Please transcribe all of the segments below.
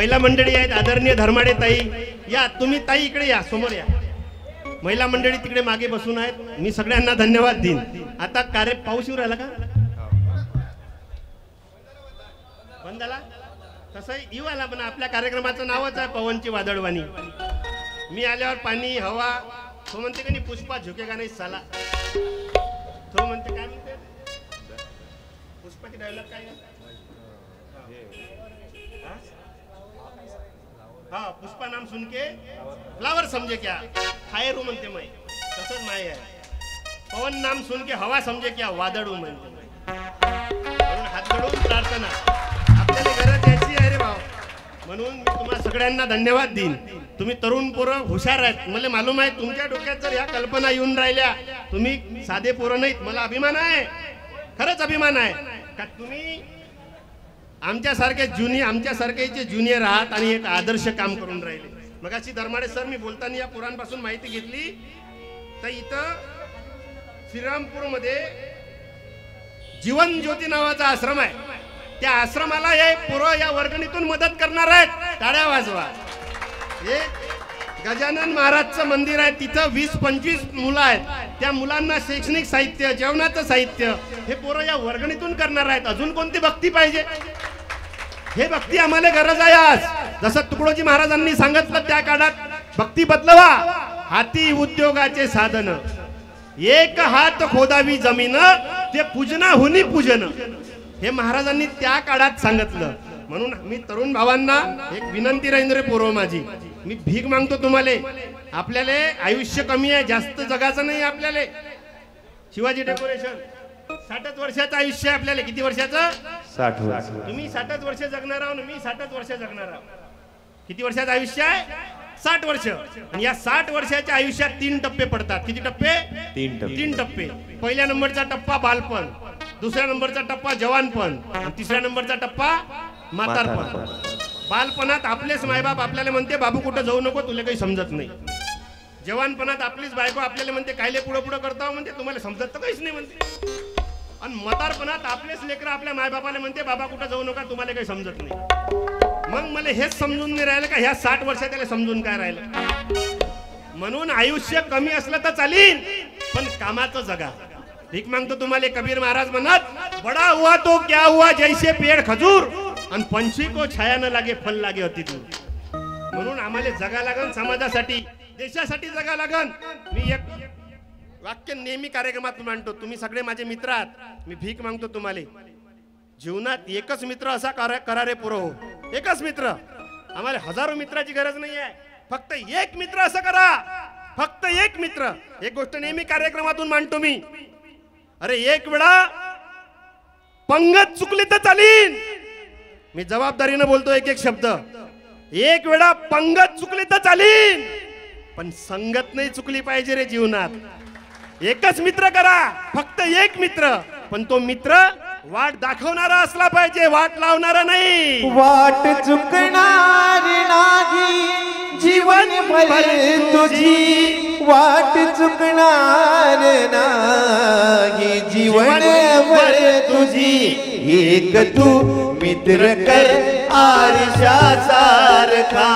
महिला मंडळी आहेत, आदरणीय धर्माडे ताई या, तुम्ही ताई इकडे या, समोर या. महिला मंडळी तिकडे मागे बसून आहेत. मी सगळ्यांना धन्यवाद देईन. आता कार्य पाऊस येऊ राहिला का? बंद झाला? तसं येऊ आला, पण आपल्या कार्यक्रमाचं नावच आहे पवनची वादळवाणी. मी आल्यावर पाणी हवा. तो म्हणते का नाही पुष्पा झुकेगा नाही साला. तो म्हणते काय म्हणते पुष्पाची डायलॉग काय? हाँ पुष्पा नाम सुन के फ्लावर समझे क्या, फायर म्हणते मैं, तसंच माय आहे. पवन नाम सुन के हवा समझे क्या, वादळू म्हणते. म्हणून हात जोडून प्रार्थना, आपल्याला गरज याची आहे रे भाऊ. म्हणून मी तुम्हाला सगळ्यांना धन्यवाद देईन. तुम्ही तरुण पोरं हुशार आहेत. मला मालूम आहे तुमच्या डोक्यात जर ह्या कल्पना येऊन राहिल्या, तुम्ही साधे पोरं नाहीत. मला अभिमान आहे, खरंच अभिमान आहे का तुम्ही आमच्यासारखे ज्युनियर आहात आणि एक आदर्श काम करून राहिले. मगाशी धर्माडे सर मी बोलताना या पोरांपासून माहिती घेतली तर इथं श्रीरामपूरमध्ये जीवन ज्योती नावाचा आश्रम आहे. त्या आश्रमाला हे पोरं या वर्गणीतून मदत करणार आहेत. टाळ्या वाजवा. हे गजानन महाराजचं मंदिर आहे, तिथं 20-25 मुलं आहेत. त्या मुलांना शैक्षणिक साहित्य, जेवणाचं साहित्य हे पोरं या वर्गणीतून करणार आहेत. अजून कोणती भक्ती पाहिजे? हे भक्ती आम्हाला गरज आहे आज. जसं तुकडोजी महाराजांनी सांगितलं त्या काळात, भक्ती बदलवा हाती उद्योगाचे साधन, एक हात खोदावी जमीन ते पूजना हुनी पूजन. हे महाराजांनी त्या काळात सांगितलं. म्हणून मी तरुण भावांना एक विनंती राहील रे पोरं माझी, मी भीक मागतो तुम्हाला. आपल्याला आयुष्य कमी आहे, जास्त जगाचं नाही आपल्याला. शिवाजी डेकोरेशन 60 वर्षाचं आयुष्य आहे आपल्याला. किती वर्षाचं? 60 वर्ष. तुम्ही 60 वर्ष जगणार आहोत, मी 60 वर्ष जगणार आहोत. किती वर्षाचं आयुष्य आहे? 60 वर्ष. आणि या 60 वर्षाच्या आयुष्यात 3 टप्पे पडतात. किती टप्पे? 3 टप्पे. पहिल्या नंबरचा टप्पा बालपण, दुसऱ्या नंबरचा टप्पा जवानपण, आणि तिसऱ्या नंबरचा टप्पा म्हातारपण. बालपणात आपलेच मायबाप आपल्याला म्हणते बाबू कुठं जाऊ नको, तुला काही समजत नाही. जवानपणात आपलीच बायको आपल्याला म्हणते कायले पुढं पुढं करता, म्हणते तुम्हाला समजत तर काहीच नाही म्हणते. आणि म्हातारपणात आपलेच लेकरं आपल्या मायबापाला म्हणते बाबा कुठं जाऊ नका, तुम्हाला काही समजत नाही. मग मला हेच समजून नाही राहिलं का ह्या 60 वर्षात त्याला समजून काय राहिलं. म्हणून आयुष्य कमी असलं तर चालीन, पण कामाचं जगा. भीक मागतो तुम्हाला कबीर महाराज म्हणत, बडा हुआ तो क्या हुआ जैसे पेड़ खजूर, आणि पंछी को छाया न लागे फल लागे अति दूर. म्हणून आम्हाला जगा लागन, समाजासाठी देशासाठी जगा लागन. मी एक वाक्य नेहमी कार्यक्रमात मांडतो, तुम्ही सगळे माझे मित्र आहात. मी भीक मागतो तुम्हाला, जीवनात एकच मित्र असा करा रे पुरो. एकच मित्र. आम्हाला हजारो मित्राची गरज नाही आहे, फक्त एक मित्र असं करा. फक्त एक मित्र. एक गोष्ट नेहमी कार्यक्रमातून मांडतो मी, अरे एक वेळा पंगत चुकली तर चालीन. मी जबाबदारीने बोलतो एक एक शब्द. एक वेळा पंगत चुकली तर चालीन, पण संगत नाही चुकली पाहिजे रे जीवनात. एकच मित्र करा, फक्त एक मित्र, पण तो मित्र वाट दाखवणारा असला पाहिजे, वाट लावणारा नाही. वाट चुकणार नाही जीवन भर तुझी, वाट चुकणार नाही जीवन भर तुझी. एक तू मित्र कर आरशा सारखा,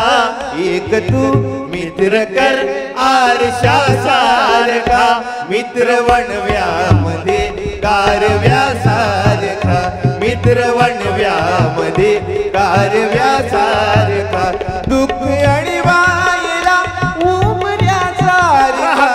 एक तू मित्र कर आरशा सारखा. मित्र वणव्यामध्ये कारव्यासारखा, मित्र वणव्यामध्ये कारव्यासारखा. दुःख आणि वाईला उमऱ्यासारखा,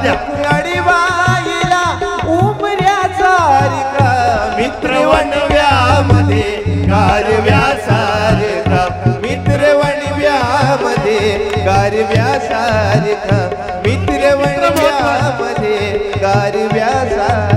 दुःख आणि वाईला उमऱ्यासारखा. मित्र वणव्यामध्ये कारव्यासारखा, मित्र वणव्यामध्ये कारव्यासारखा. मित्र वणव्यामध्ये कारव्यासारखा.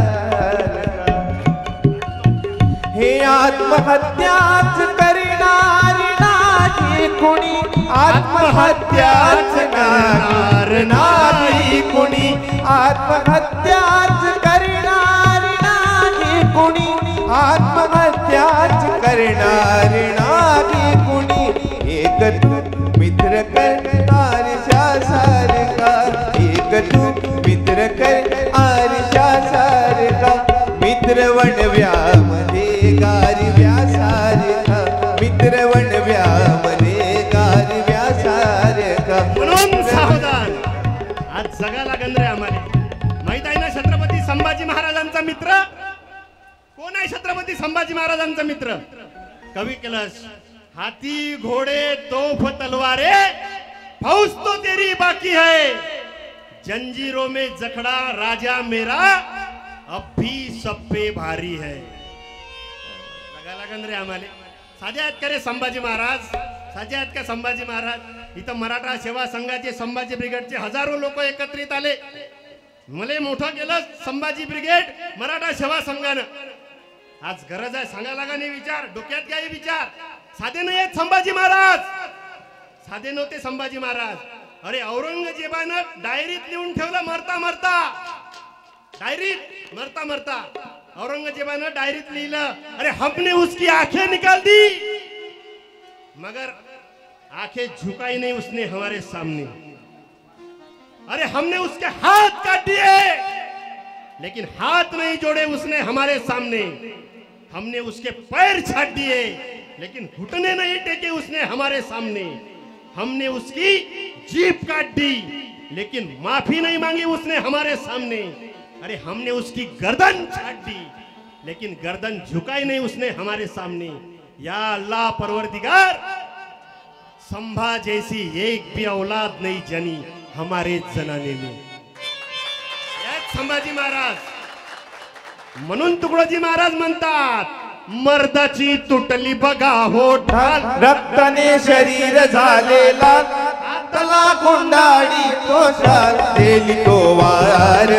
हे आत्महत्याच करणार नाही कुणी, आत्महत्याच करणार नाही कुणी, आत्महत्याच करणार नाही कुणी, आत्महत्याच करणार नाही कुणी. एक तू मित्र कर आरशा सारखा, एक तू मित्र कर आरशा सारखा. मित्र वणव्यामध्ये कारव्यासारखा, मित्र वणव्यामध्ये जगा लागन रे आम्हाला. माहित आहे ना छत्रपती संभाजी महाराजांचा मित्र कोण आहे? छत्रपती संभाजी महाराजांचा मित्र कवी कैलाश. हाथी घोड़े तोफ तलवारे फौज तो तेरी बाकी है, जंजीरों में जखड़ा राजा मेरा अब भी सब पे भारी है. जगा लागन रे आम्हाला. साधे आहेत का रे संभाजी महाराज? साधे आहेत का संभाजी महाराज? इथं मराठा सेवा संघाचे संभाजी ब्रिगेडचे हजारो लोक एकत्रित आले. मले मोठं केलं संभाजी ब्रिगेड मराठा सेवा संघानं. आज गरज आहे सांगायला लागा नाही विचार. डोक्यात काय विचार? साधे नाही आहेत संभाजी महाराज. साधे नव्हते संभाजी महाराज. अरे औरंगजेबानं डायरीत लिहून ठेवलं मरता मरता. डायरीत मरता मरता औरंगजेबानं डायरीत लिहिलं, अरे हमने उसकी आंखें निकाल दी मगर आंखें झुकाई नहीं उसने हमारे सामने. अरे हमने उसके हाथ काट दिए लेकिन हाथ नहीं जोड़े उसने हमारे सामने. हमने उसके पैर छाट दिए लेकिन घुटने नहीं टेके उसने हमारे सामने. हमने उसकी जीभ काट दी लेकिन माफी नहीं मांगी उसने हमारे सामने. अरे हमने उसकी गर्दन छाट दी लेकिन गर्दन झुकाई नहीं उसने हमारे सामने. या अल्लाह परवरदिगार, संभा जैसी एक भी औलाद नहीं जनी हमारे जनाने में. संभाजी महाराज म्हणून तुकडोजी महाराज म्हणतात, मर्दाची तुटली बघा हो ढाल, रक्ताने शरीर झालेला हाताला गुंडाळी तोशाल, झेली तो वार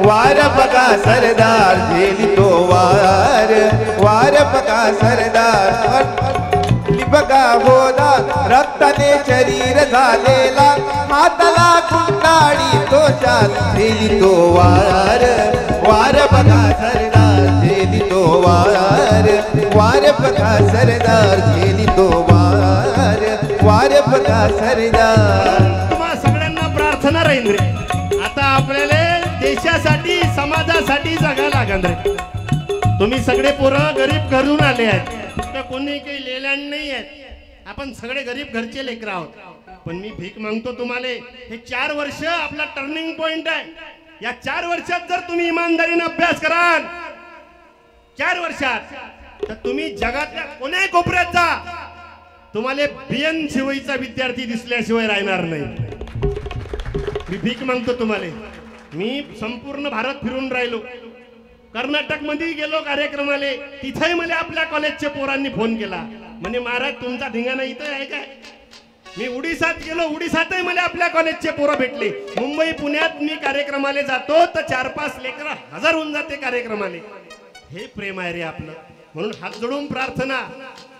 वार बघा सरदार, झेली तो वार वार बघा सरदार. बघा होदा रक्ताने शरीर झालेला हाताला गुंडाळी तोशाल, झेली तो वार वार बघा सरदार, झेली तो वार वार बघा सरदार, झेली तो वार वार बघा सरदार. तुम्हा सगळ्यांना प्रार्थना राहील रे. आता आपल्याला देशासाठी समाजासाठी जगा लागेल रे. तुम्ही सगळे पोरं गरीब घरून आले आहेत, तर कोणी काही लेलँड नाही आहेत. आपण सगळे गरीब घरचे लेकर आहोत. पण मी भीक मागतो तुम्हाला, हे 4 वर्ष आपला टर्निंग पॉइंट आहे. या 4 वर्षात जर तुम्ही इमानदारीने अभ्यास कराल, 4 वर्षात, तर तुम्ही जगातल्या कोण्याही कोपऱ्यात जा, तुम्हाला बियन शिवाईचा विद्यार्थी दिसल्याशिवाय राहणार नाही. मी भीक मागतो तुम्हाला. मी संपूर्ण भारत फिरून राहिलो. कर्नाटक मध्ये गेलो कार्यक्रमाला, तिथेही मला आपल्या कॉलेजच्या पोरांनी फोन केला, म्हणजे महाराज तुमचा धिंगाणा इथं आहे काय. मी उडीसात गेलो, उडीसातही मला आपल्या कॉलेजचे पोरं भेटले. मुंबई पुण्यात मी कार्यक्रमाला जातो तर 4-5 लेकर हजार होऊन जाते कार्यक्रमाला. हे प्रेम आहे रे आपलं. म्हणून हात जोडून प्रार्थना,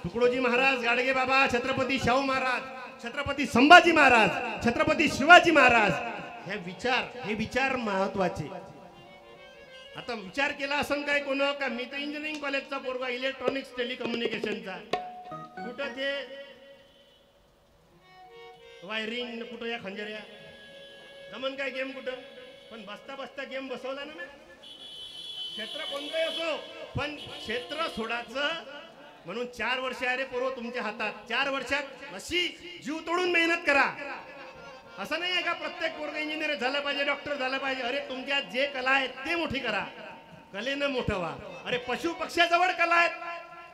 तुकडोजी महाराज, गाडगे बाबा, छत्रपती शाहू महाराज, छत्रपती संभाजी महाराज, छत्रपती शिवाजी महाराज, हे विचार महत्वाचे. आता विचार केला असं काय कोण का, मी तर इंजिनिअरिंग कॉलेजचा पोरगा, इलेक्ट्रॉनिक्स टेलिकम्युनिकेशनचा, कुठं ते वायरिंग, कुठं या खंजऱ्या जमन काय गेम कुठं. पण बसता बसता गेम बसवला ना. क्षेत्र कोणतंही असो, पण क्षेत्र सोडायचं म्हणून 4 वर्ष आहे रे पोरो तुमच्या हातात. 4 वर्षात अशी जीव तोडून मेहनत करा. असं नाही आहे का प्रत्येक पोरगा इंजिनियर झालं पाहिजे, डॉक्टर झालं पाहिजे. अरे तुमच्यात जे कला आहे ते मोठी करा, कलेनं मोठं व्हा. अरे पशु पक्ष्याजवळ कला आहेत,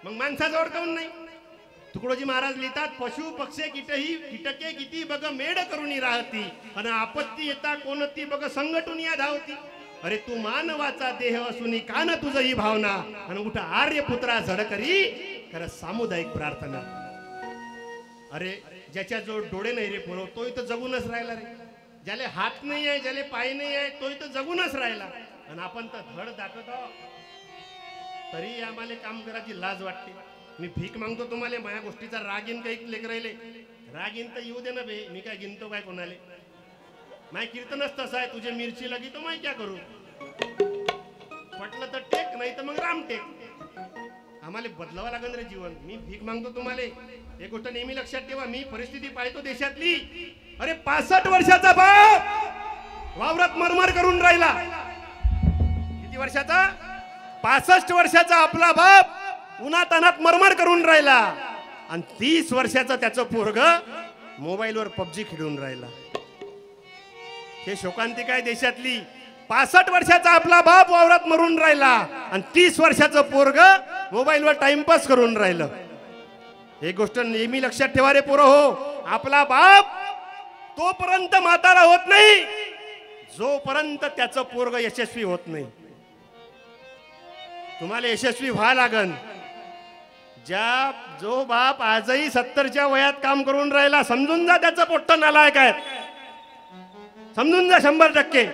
मग माणसाजवळ काऊन नाही. तुकडोजी महाराज लिहितात, पशु पक्षे कीटके किती बघ मेड करून राहती, आणि आपत्ती येता कोणती बघ संघटून या धावती. अरे तू मानवाचा देह असून कान तुझ ही भावना, आणि उठ आर्यपुत्रा झडकरी खरं सामुदायिक प्रार्थना. अरे ज्याच्या जो डोळे नाही रे पोरो, तो इथं जगूनच राहिला रे. ज्याले हात नाही आहे, ज्याले पाय नाही आहे, तो इथं जगूनच राहिला. आणि आपण तर धड दाखवत आहोत, तरी आम्हाला काम करायची लाज वाटते. मी भीक मागतो तुम्हाला. माझ्या गोष्टीचा रागीन काही लेकर राहिले, रागीन तर येऊ दे ना बे. मी काय गिनतो काय कोणाले. माय कीर्तनच तसं आहे, तुझे मिरची लगी तो माय क्या करू. पटलं तर टेक, नाही तर मग राम टेक. आम्हाला बदलावं लागेल रे जीवन. मी भीक मागतो तुम्हाला. एक गोष्ट नेहमी लक्षात ठेवा, मी परिस्थिती पाहतो देशातली. अरे 65 वर्षाचा बाप वावरात मरमर करून राहिला. किती वर्षाचा? 65 वर्षाचा आपला बाप उन्हातानात मरमर करून राहिला. आणि 30 वर्षाचा त्याचं पोरग मोबाईलवर PUBG खेळून राहिला. हे शोकांतिका आहे देशातली. 65 वर्षाचा आपला बाप वावरात मरून राहिला आणि 30 वर्षाचं पोरग मोबाईलवर टाइमपास करून राहिलं. हे गोष्ट नेहमी लक्षात ठेवा रे पोरं हो. आपला बाप तोपर्यंत म्हातारा होत नाही जोपर्यंत त्याचं पोरग यशस्वी होत नाही. तुम्हाला यशस्वी व्हा लागन. जो बाप आजही 70च्या वयात काम करून राहिला समजून जा त्याचं पोट्ट नालायक आहे, समजून जा 100%.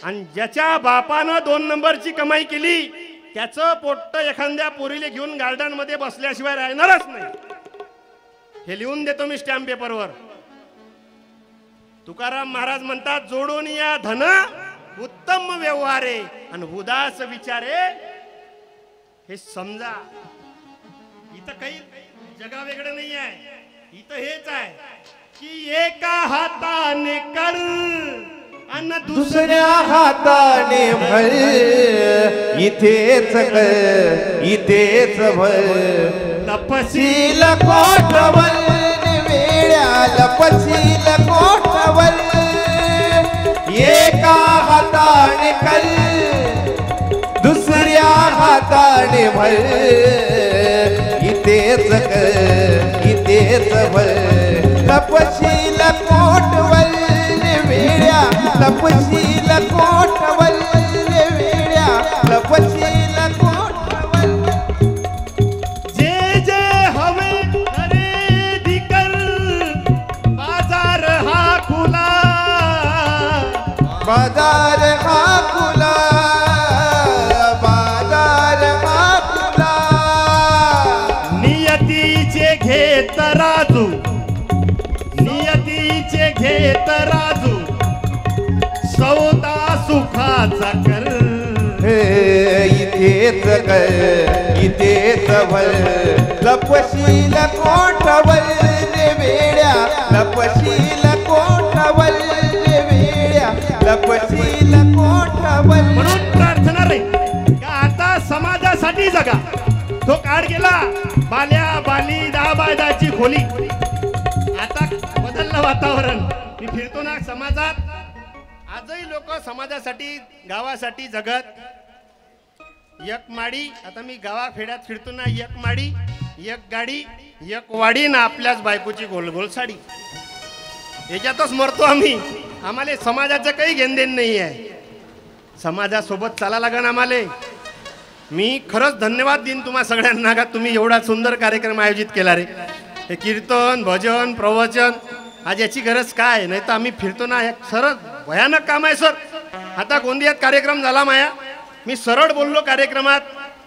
आणि ज्याच्या बापानं 2 नंबरची कमाई केली त्याचं पोट्ट एखाद्या पोरीले घेऊन गार्डन मध्ये बसल्याशिवाय राहणारच नाही. हे लिहून देतो मी स्टॅम्प पेपरवर. तुकाराम महाराज म्हणतात, जोडून या धन उत्तम व्यवहारे आणि उदास विचारे. हे समजा इथं काही जगा वेगळं नाही आहे. इथं हेच आहे की एका हाताने कर आणि दुसऱ्या हाताने भर. इथेच कर इथेच भर. तपशील कोठवल वेड्या लपशील कोठवल. एका हाताने कर दुसऱ्या हाताने भर. इथेच कर इथेच भर. लपशील कोठवल वेड्या लपशील कोठवल वेड्या लपशील कोठवल. जे जे हवे खरेदी कर बाजार हा खुला. बाजार हा खुला बाजार हा खुला. नियतीचे घेत राजू नियतीचे घेत राजू सौदा सुखाचा कर. इथेच कर इथेच भर. लपशील कोठवल वेड्या लपशील कोठवल वेड्या लपशील कोठवल. म्हणून प्रार्थना रे का आता समाजासाठी जगा. तो काळ गेला बाल्या बाली दाबादाची खोली. आता बदललं वातावरण. मी फिरतो ना समाजात, आजही लोक समाजासाठी गावासाठी जगत. एक माडी, आता मी गावा खेड्यात फिरतो ना, एक माडी एक गाडी एक वाडी ना आपल्याच बायकोची गोल गोल साडी. याच्यातच मरतो आम्ही. आम्हाला समाजाचं काही घेणदेण नाही आहे. समाजासोबत चाला लागन आम्हाला. मी खरंच धन्यवाद देईन तुम्हा सगळ्यांना का तुम्ही एवढा सुंदर कार्यक्रम आयोजित केला रे. हे कीर्तन भजन प्रवचन आज याची गरज काय. नाही तर आम्ही फिरतो ना, एक सरळ भयानक काम आहे सर. आता गोंदियात कार्यक्रम झाला माया, मी सरळ बोललो कार्यक्रमात,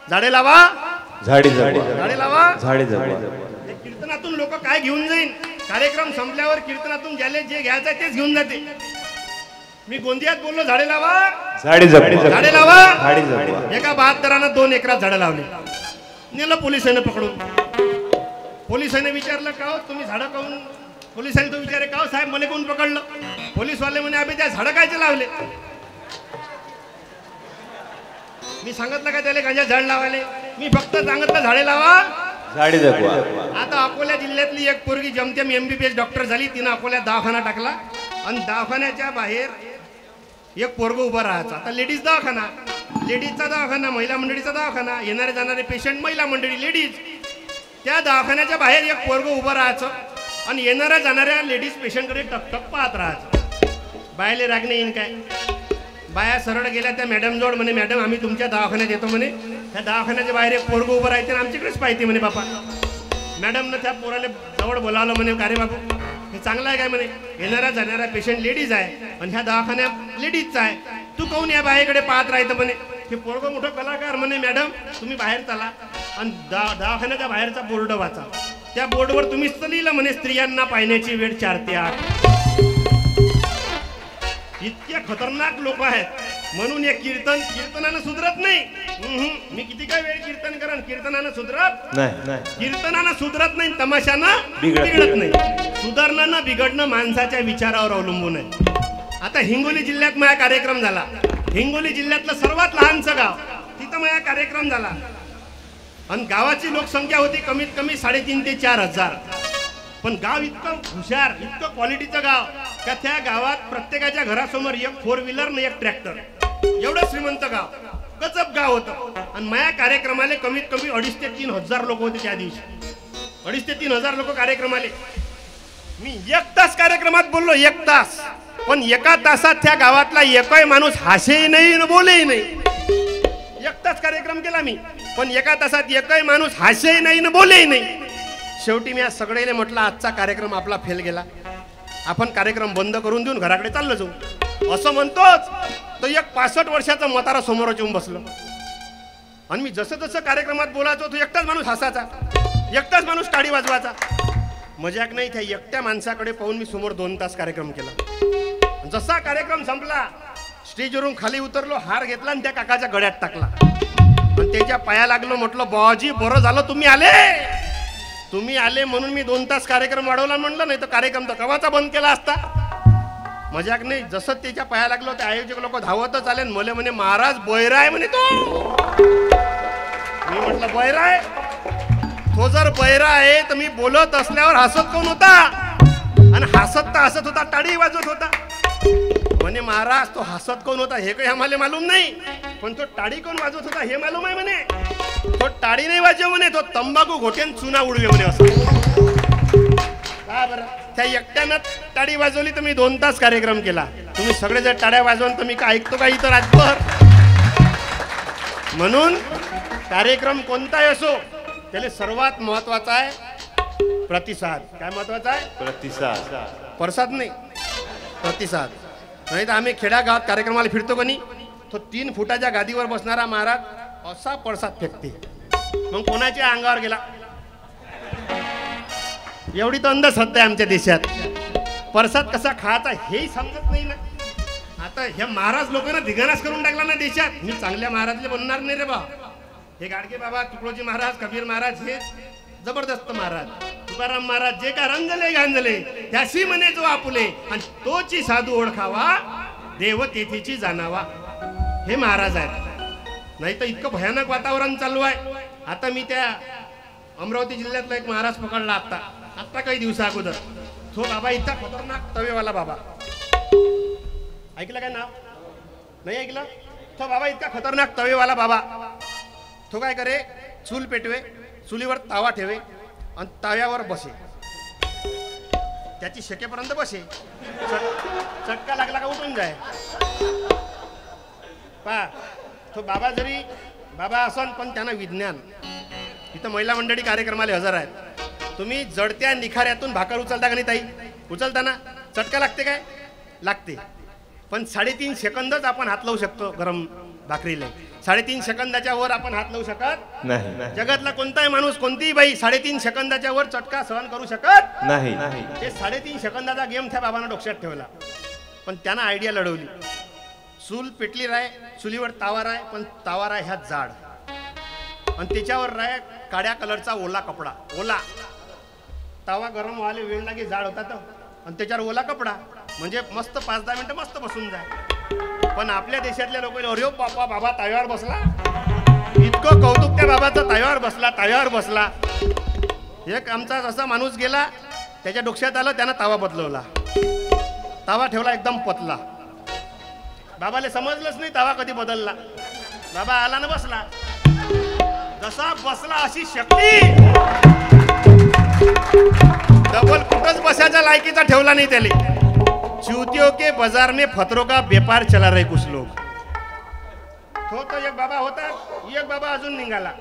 झाडे लावा झाडे झाडे लावा झाडे झाडे. कीर्तनातून लोक काय घेऊन जाईन. कार्यक्रम संपल्यावर कीर्तनातून ज्याला जे घ्यायचं तेच घेऊन जाते. मी गोंदियात बोललो झाडे लावा झाडे झाडे लावा. झाडे जगवा. एका 72 2 एकरात झाडं लावली. नेलं पोलिसांनी पकडून. पोलिसांनी विचारलं का हो तुम्ही झाडं काऊन. पोलिसांनी तो विचारे का हो साहेब मला कोण पकडलं. पोलीसवाले म्हणे अबे त्या झाडं कायचे लावले. मी सांगितलं का त्याला गांजा झाड लावायले. मी फक्त सांगितलं झाडे लावा झाडे जगवा. आता अकोला जिल्ह्यातली एक पोरगी जमतेम MBBS डॉक्टर झाली. तिनं अकोल्यात दवाखाना टाकला आणि दवाखान्याच्या बाहेर एक पोरग उभं राहायचं. आता लेडीज दवाखाना, लेडीजचा दवाखाना, महिला मंडळीचा दवाखाना, येणारे जाणारे पेशंट महिला मंडळी लेडीज. त्या दवाखान्याच्या बाहेर एक पोरग उभं राहायचं आणि येणाऱ्या जाणाऱ्या लेडीज पेशंटकडे टकटक पाहत राहायचं. बायाले रागणे येईन काय. बाया सरळ गेल्या त्या मॅडम जवळ, म्हणे मॅडम आम्ही तुमच्या दवाखान्यात येतो म्हणे. त्या दवाखान्याच्या बाहेर एक पोरग उभं राहायचे आणि आमच्याकडेच पाहिजे म्हणे बापा. मॅडमनं त्या पोराला जवळ बोलावलं म्हणे का रे बाबू हे चांगलं आहे काय म्हणे. येणाऱ्या जाणाऱ्या पेशंट लेडीज आहे आणि ह्या दवाखान्यात लेडीजचा आहे, तू काहून या बाहेरकडे पाहत राहतं म्हणे. हे पोरगं मोठं कलाकार म्हणे मॅडम तुम्ही बाहेर चला आणि दवाखान्याच्या बाहेरचा बोर्ड वाचा. त्या बोर्डवर तुम्हीच तर लिहिलं म्हणे स्त्रियांना पाहण्याची वेळ 4 ते 8. इतके खतरनाक लोक आहेत. म्हणून हे कीर्तनानं सुधरत नाही. मी किती काय वेळ कीर्तन करा, कीर्तनानं सुधरत नाही. कीर्तनानं सुधरत नाही, तमाशानं बिघडत नाही. सुधारणं बिघडणं माणसाच्या विचारावर अवलंबून आहे. आता हिंगोली जिल्ह्यात माझा कार्यक्रम झाला. हिंगोली जिल्ह्यातलं सर्वात लहानचं गाव, तिथं माझा कार्यक्रम झाला आणि गावाची लोकसंख्या होती कमीत कमी 3,500 ते 4,000. पण गाव इतकं हुशार, इतकं क्वालिटीचं गाव का त्या गावात प्रत्येकाच्या घरासमोर एक 4 व्हीलर आणि एक ट्रॅक्टर, एवढं श्रीमंत गाव, गजब गाव होतं. आणि माझ्या कार्यक्रमाला कमीत कमी 2,500 ते 3,000 लोक होते त्या दिवशी. 2,500 ते 3,000 लोक कार्यक्रमाले. मी 1 तास कार्यक्रमात बोललो, 1 तास. पण 1 तासात त्या गावातला एकही माणूस हसेही नाही आणि बोलेही नाही. 1 तास कार्यक्रम केला मी, पण 1 तासात एकही माणूस हसेही नाही आणि बोलेही नाही. शेवटी मी आज सगळेले म्हटलं आजचा कार्यक्रम आपला फेल गेला, आपण कार्यक्रम बंद करून देऊन घराकडे चाललो जाऊ. असं म्हणतोच तो एक 65 वर्षाचा म्हातारा समोर येऊन बसलो. आणि मी जसं जसं कार्यक्रमात बोलायचो तो एकटाच माणूस हसायचा, एकटाच माणूस टाळी वाजवायचा. मजाक नाही, त्या एकट्या माणसाकडे पाहून मी समोर 2 तास कार्यक्रम केला. जसा कार्यक्रम संपला स्टेजवरून खाली उतरलो, हार घेतला आणि त्या काकाच्या गळ्यात टाकला आणि त्याच्या पाया लागलो. म्हटलं बाबाजी बरं झालं तुम्ही आले म्हणून मी 2 तास कार्यक्रम वाढवला म्हणलं, नाही तर कार्यक्रम तर कवाचा बंद केला असता. मजाक नाही, जसं त्याच्या पाया लागलो ते आयोजक लोक धावतच आले. मले म्हणे महाराज बैराय म्हणे तो. मी म्हटलं बैराय, तो जर बैरा आहे तर मी बोलत असल्यावर हसत कोण होता, आणि हसत तर हसत होता, टाळी वाजवत होता. म्हणे महाराज तो हसत कोण होता हे काही आम्हाला मालूम नाही, पण तो टाळी कोण वाजवत होता हे मालूम आहे म्हणे. तो टाळी नाही वाजव म्हणे, तो तंबाखू घोटेन चुना उडवे म्हणे. असं का बरं? त्या एकट्यानं टाळी वाजवली तर मी 2 तास कार्यक्रम केला. तुम्ही सगळे जर टाळ्या वाजवून तर मी काय ऐकतो का इथं रातभर? म्हणून कार्यक्रम कोणताही असो त्याला सर्वात महत्वाचा आहे प्रतिसाद. काय महत्वाचा आहे? प्रतिसाद. प्रसाद नाही, प्रतिसाद. नाही तर आम्ही खेड्यागावात कार्यक्रमाला फिरतो कोणी, तो 3 फुटाच्या गादीवर बसणारा महाराज असा प्रसाद फेकते, मग कोणाच्या अंगावर गेला. एवढी तर अंधश्रद्धा आहे आमच्या देशात. प्रसाद कसा खायचा हेही समजत नाही ना. आता ह्या महाराज लोकांना धिगाणाच करून टाकला ना देशात. मी चांगल्या महाराजले बनणार नाही रे बा. हे गाडगे बाबा, तुकडोजी महाराज, कबीर महाराज हे जबरदस्त महाराज. तुकाराम महाराज जे का रंजले गांजले त्याशी म्हणे जो आपुले, आणि तोची साधू ओळखावा देव तेथीची जाणावा. हे महाराज आहेत. नाही तर इतकं भयानक वातावरण चालू आहे. आता मी त्या अमरावती जिल्ह्यातला एक महाराज पकडला आता काही दिवसा अगोदर. तो बाबा इतका खतरनाक तवेवाला बाबा. ऐकलं काय नाव? नाही ऐकलं? तो बाबा इतका खतरनाक तवेवाला बाबा. तो काय करे, चूल पेटवे, चुलीवर तावा ठेवे आणि ताव्यावर बसे, त्याची शेकेपर्यंत बसे. चटका लागला का उठून जाय. पा तो बाबा जरी बाबा असन पण त्यांना विज्ञान. इथं महिला मंडळी कार्यक्रमाला हजर आहेत. तुम्ही जडत्या निखाऱ्यातून भाकर उचलता का नाही ताई? उचलता ना? चटका लागते काय? लागते. पण 3.5 सेकंदच आपण हात लावू शकतो गरम भाकरीला. 3.5 सेकंदाच्या वर आपण हात लावू शकत नाही. जगातला कोणताही माणूस, कोणतीही बाई 3.5 सेकंदाच्या वर चटका सहन करू शकत नाही. ते 3.5 सेकंदाचा गेम त्या बाबांना डोक्यात ठेवला. पण त्यांना आयडिया लढवली. चूल पेटली राय, चुलीवर तावा राय, पण तावा राय ह्या जाड, आणि त्याच्यावर राय काळ्या कलरचा ओला कपडा. ओला तावा गरम व्हायला वेळ लागे, जाड होता तर, आणि त्याच्यावर ओला कपडा, म्हणजे मस्त 5-10 मिनिटं मस्त बसून जाय. पण आपल्या देशातल्या लोक अरे बाबा बाबा ताव्यावर बसला, इतकं कौतुक त्या बाबाचा. ताव्यावर बसला, ताव्यावर बसला. एक आमचा असा माणूस गेला, त्याच्या डोक्यात आलं, त्यानं तावा बदलवला, तावा ठेवला एकदम पतला. बाबाला समजलंच नाही तावा कधी बदलला. बाबा आला ना बसला, जसा बसला अशी शक्ती, डबल कुठंच बसायच्या लायकीचा ठेवला नाही त्याले. चूतियों के बाजार में फतरों का व्यापार चला रहे कुछ लोग. तो एक बाबा होता, एक बाबा अजून निघाला.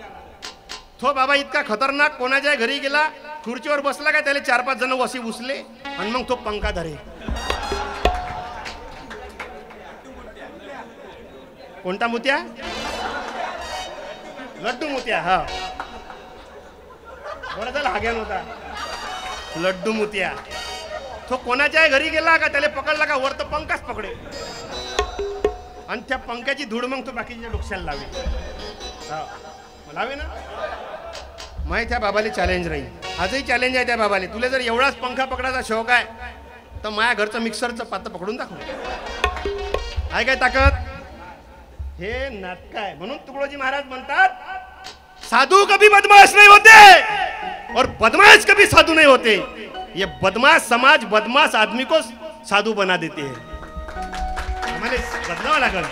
तो बाबा इतका खतरनाक, कोणाच्या घरी गेला, खुर्चीवर बसला का त्याला 4-5 जण वसी उचले आणि मग तो पंखा धरे. कोणता मुत्या? लड्डू मुत्या. हा बरं झालं हाग्यान होता. लड्डू मुत्या. तो कोणाच्या घरी गेला का त्याला पकडला का वर तर पंखाच पकडे, आणि त्या पंख्याची धूळ मग तो बाकीच्या डोक्याला लावे ना. माही त्या बाबाला चॅलेंज राहील. आजही चॅलेंज आहे त्या बाबाले. तुला जर एवढाच पंखा पकडायचा शौक आहे तर माझ्या घरचं मिक्सरचं पातं पकडून दाखव. आहे काय ताकद? हे नाटक आहे. म्हणून तुकडोजी महाराज म्हणतात, साधू कभी बदमाश नहीं होते और बदमाश कभी साधु नहीं होते. ये बदमाश समाज बदमाश आदमी को साधू बना देते है. आम्हाला बदलावं लागल.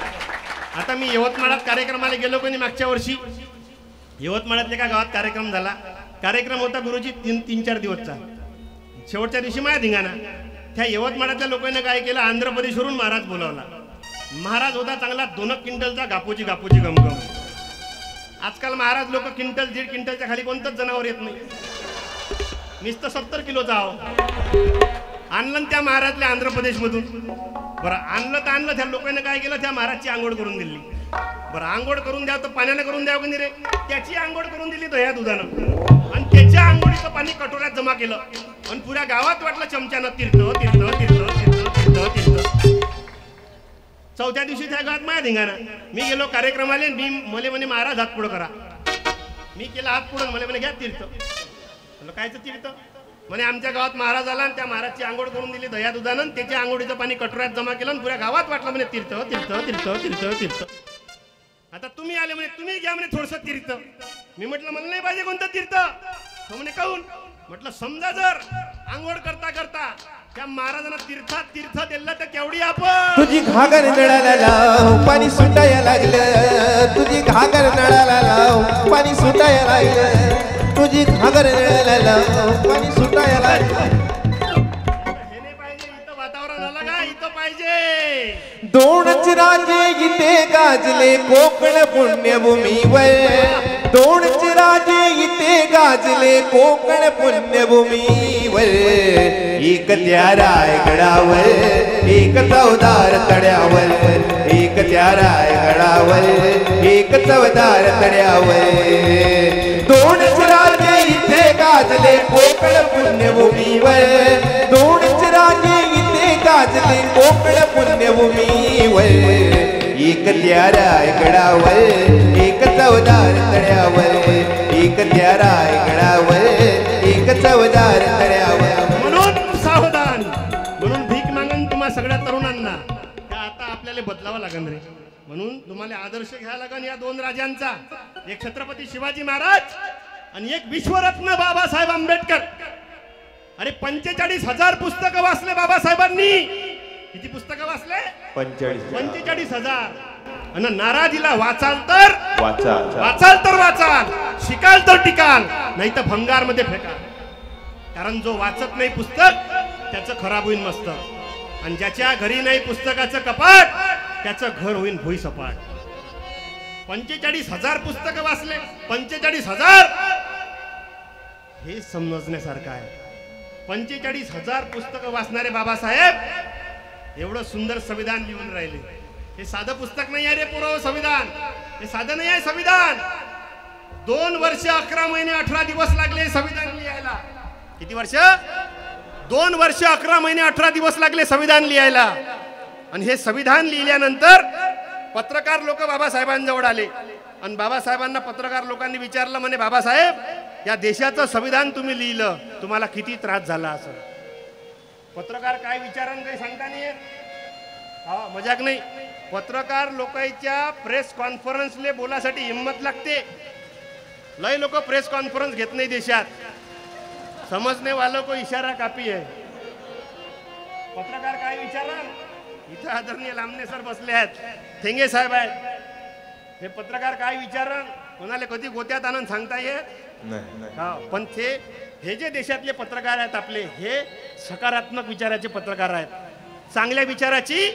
आता मी यवतमाळात कार्यक्रमाला गेलो कोणी मागच्या वर्षी. यवतमाळातल्या एका गावात कार्यक्रम झाला. कार्यक्रम होता गुरुजी 3-4 दिवसचा. शेवटच्या दिवशी माझ्या धिंगाणा. त्या यवतमाळातल्या लोकांनी काय केलं, आंध्र प्रदेशवरून महाराज बोलावला. महाराज होता चांगला 2 क्विंटलचा गापोची गमगम. आजकाल महाराज लोक क्विंटल 1.5 क्विंटलच्या खाली कोणतंच जनावर येत नाही. नुसतं 70 किलोचा आहो. आणलं त्या महाराजल्या आंध्र प्रदेशमधून. बरं आणलं तर आणलं. त्या लोकांनी काय केलं, त्या महाराजची आंघोळ करून दिली. बरं आंघोळ करून द्यावं तर पाण्यानं करून द्यावं की नाही रे. त्याची आंघोळ करून दिली दह्या दुधानं. आणि त्याच्या आंघोळीचं पाणी कटोऱ्यात जमा केलं. आणि पुऱ्या गावात वाटलं चमच्यानं तीर्थ. चौथ्या दिवशी त्या गावात माझ्या धिंगाणा. मी गेलो कार्यक्रमाले. मी मले म्हणे महाराज हात पुढं करा. मी केला हात पुढं. मला म्हणे घ्या तीर्थ. म्हणलं कायचं तीर्थ. म्हणे आमच्या गावात महाराज आला आणि त्या महाराजची आंघोळ करून दिली दह्या दुधानं. त्याच्या आंघोळीचं पाणी कटोऱ्यात जमा केलं आणि पुऱ्या गावात वाटलं म्हणे तीर्थ. आता तुम्ही आले म्हणे तुम्ही घ्या म्हणे थोडस तीर्थ. मी म्हटलं मला नाही पाहिजे कोणतं तीर्थ. तो म्हणे काहून. म्हटलं समजा जर आंघोळ करता करता त्या महाराजांना तीर्थ दिलं तर केवढी आपण. तुझी घागर नळाला लाव पाणी सुटायला लागलं. तुझी घागर नळाला लाव पाणी सुटायला लागलं. तुझी घागर नळाला लाव पाणी सुटायला लागलं. हे नाही पाहिजे. इथं वातावरण आलं का. इथं पाहिजे. 2च राजे इथे गाजले कोकण पुण्यभूमीवर. 2च राजे इथे गाजले कोकण पुण्यभूमीवर. एक त्या रायगडावर एक चवदार तड्यावर. एक त्या रायगडावर एक चवदार तड्यावर. 2च राजे इथे गाजले कोकण पुण्यभूमीवर. 2च राजे इथे गाजले कोकण पुण्यभूमीवर. एक त्या रायगडावर एक चवदार तड्यावर. एक त्या रायगडावर एक चवदार तड्यावर. म्हणून सावधान. म्हणून भीक मागून तुम्हा सगळ्या तरुणांना का आता आपल्याला बदलावं लागेल रे. म्हणून तुम्हाला आदर्श घ्यायला लागेल या 2 राजांचा. एक छत्रपती शिवाजी महाराज आणि एक विश्वरत्न बाबासाहेब आंबेडकर. अरे 45,000 पुस्तकं वाचले बाबासाहेबांनी. किती पुस्तकं वाचले. 45,000. आणि नाराजीला वाचाल तर वाचाल, शिकाल तर टिकाल, नाही तर भंगार मध्ये फेकाल. कारण जो वाचत नाही पुस्तक त्याचं खराब होईल मस्तक. आणि ज्याच्या घरी नाही पुस्तकाचं कपाट त्याचं घर होईल भुई सपाट. 45,000 पुस्तकं वाचले. 45,000 हे समजण्यासारखं आहे. 45,000 पुस्तकं वाचणारे बाबासाहेब एवढं सुंदर संविधान लिहून राहिले. हे साधं पुस्तक नाही आहे रे पुरव संविधान. हे साधं नाही आहे संविधान. 2 वर्ष 11 महिने 18 दिवस लागले संविधान लिहायला. किती वर्ष. 2 वर्ष 11 महिने 18 दिवस लागले संविधान लिहायला. आणि हे संविधान लिहिल्यानंतर पत्रकार लोक बाबासाहेबांजवळ आले. आणि बाबासाहेबांना पत्रकार लोकांनी विचारलं म्हणे बाबासाहेब या देशाचं संविधान तुम्ही लिहिलं तुम्हाला किती त्रास झाला असं. पत्रकार काय विचारान काही सांगता नाही येत. हा मजाक नाही. पत्रकार लोकांच्या प्रेस कॉन्फरन्सले बोलासाठी हिम्मत लागते. लय लोक प्रेस कॉन्फरन्स घेत नाही देशात. समजने वालों को इशारा काफी है. पत्रकार काय विचारा. इथं आदरणीय लांबणे सर बसले आहेत. थेंगे साहेब आहेत. हे पत्रकार काय विचारण कोणाला कधी गोत्यात आनंद सांगता येत नाही. पण हे जे देशातले पत्रकार आहेत आपले हे सकारात्मक विचाराचे पत्रकार आहेत. चांगल्या विचाराची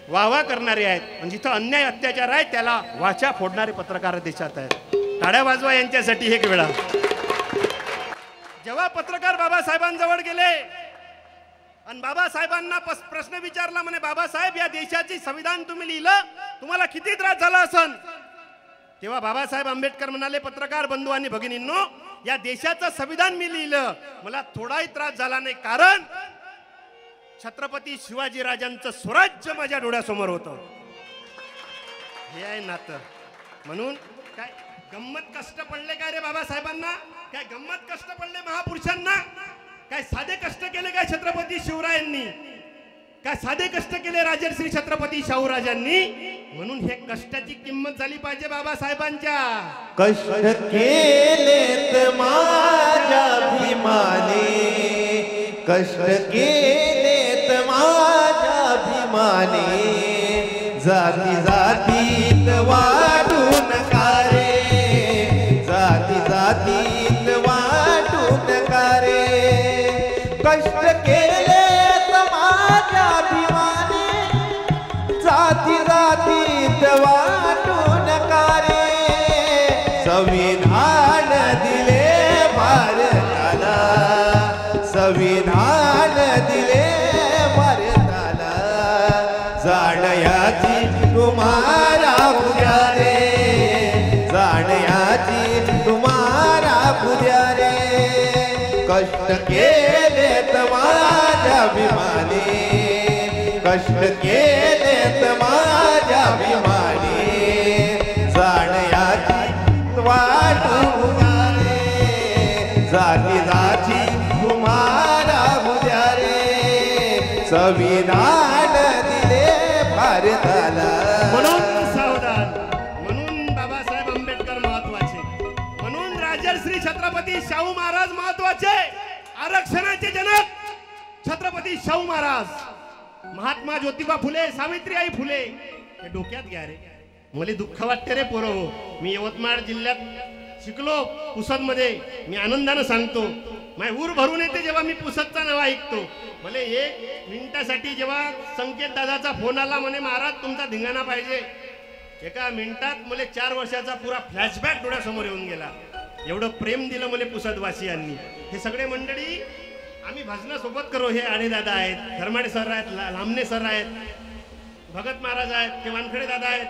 वाहवा करणारे आहेत. आणि जिथं अन्याय अत्याचार आहे त्याला वाचा फोडणारे पत्रकार देशात आहेत. टाळ्या वाजवा यांच्यासाठी एक वेळा. जेव्हा पत्रकार बाबासाहेबांजवळ गेले आणि बाबासाहेबांना प्रश्न विचारला म्हणे बाबासाहेब या देशाचे संविधान तुम्ही लिहिलं तुम्हाला किती त्रास झाला असन. तेव्हा बाबासाहेब आंबेडकर म्हणाले पत्रकार बंधू आणि भगिनींनो या देशाचं संविधान मी लिहिलं मला थोडाही त्रास झाला नाही. कारण छत्रपती शिवाजी राजांचं स्वराज्य माझ्या डोळ्यासमोर होतं. हे आहे नातं. म्हणून काय गंमत कष्ट पडले काय रे बाबासाहेबांना. काय गंमत कष्ट पडले महापुरुषांना. काय साधे कष्ट केले काय छत्रपती शिवरायांनी. काय साधे कष्ट केले राजर्षी छत्रपती शाहूराजांनी. म्हणून हे कष्टाची किंमत झाली पाहिजे बाबासाहेबांच्या. कष्ट केलेत माझ्या भीमाने कष्ट केलेत माझ्या भीमाने जाती जातीत वाटू नका रे जाती जातीत वाटू नका रे कष्ट केलेत माझ्या भीमाने जाती जातीत वाटू नका रे संविधान दिले भारताला संविधान दिले भारताला जाणयाची तुम्हाला पूजा रे जाणयाची तुम्हाला पूजा रे कष्ट केलेत माझ्या भीमाने कष्ट केलेत माझ्या भीमाने जाणयाची वाटू रे जाती जाती तुम्हाला पूजा रे संविधान दिले भारताला म्हणून सावधान म्हणून बाबासाहेब आंबेडकर महत्वाचे म्हणून राजर्षी छत्रपती शाहू महाराज महत्वाचे आरक्षणाचे जनक छत्रपती शाहू महाराज महात्मा ज्योतिबा फुले सावित्रीबाई फुले हे डोक्यात घ्या रे मला दुःख वाटते रे पोरं हो मी यवतमाळ जिल्ह्यात शिकलो पुसद मध्ये मी आनंदाने सांगतो माझे ऊर भरून येते जेव्हा मी पुसदचा नाव ऐकतो मला 1 मिनिटासाठी जेव्हा संकेत दादाचा फोन आला म्हणे महाराज तुमचा धिंगाणा पाहिजे एका मिनिटात मला 4 वर्षाचा पुरा फ्लॅशबॅक डोळ्यासमोर येऊन गेला एवढं प्रेम दिलं मला पुसदवासियांनी हे सगळे मंडळी आम्ही भजनासोबत करो हे आडे दादा आहेत धर्माडे सर आहेत लामणे सर आहेत भगत महाराज आहेत ते वानखडे दादा आहेत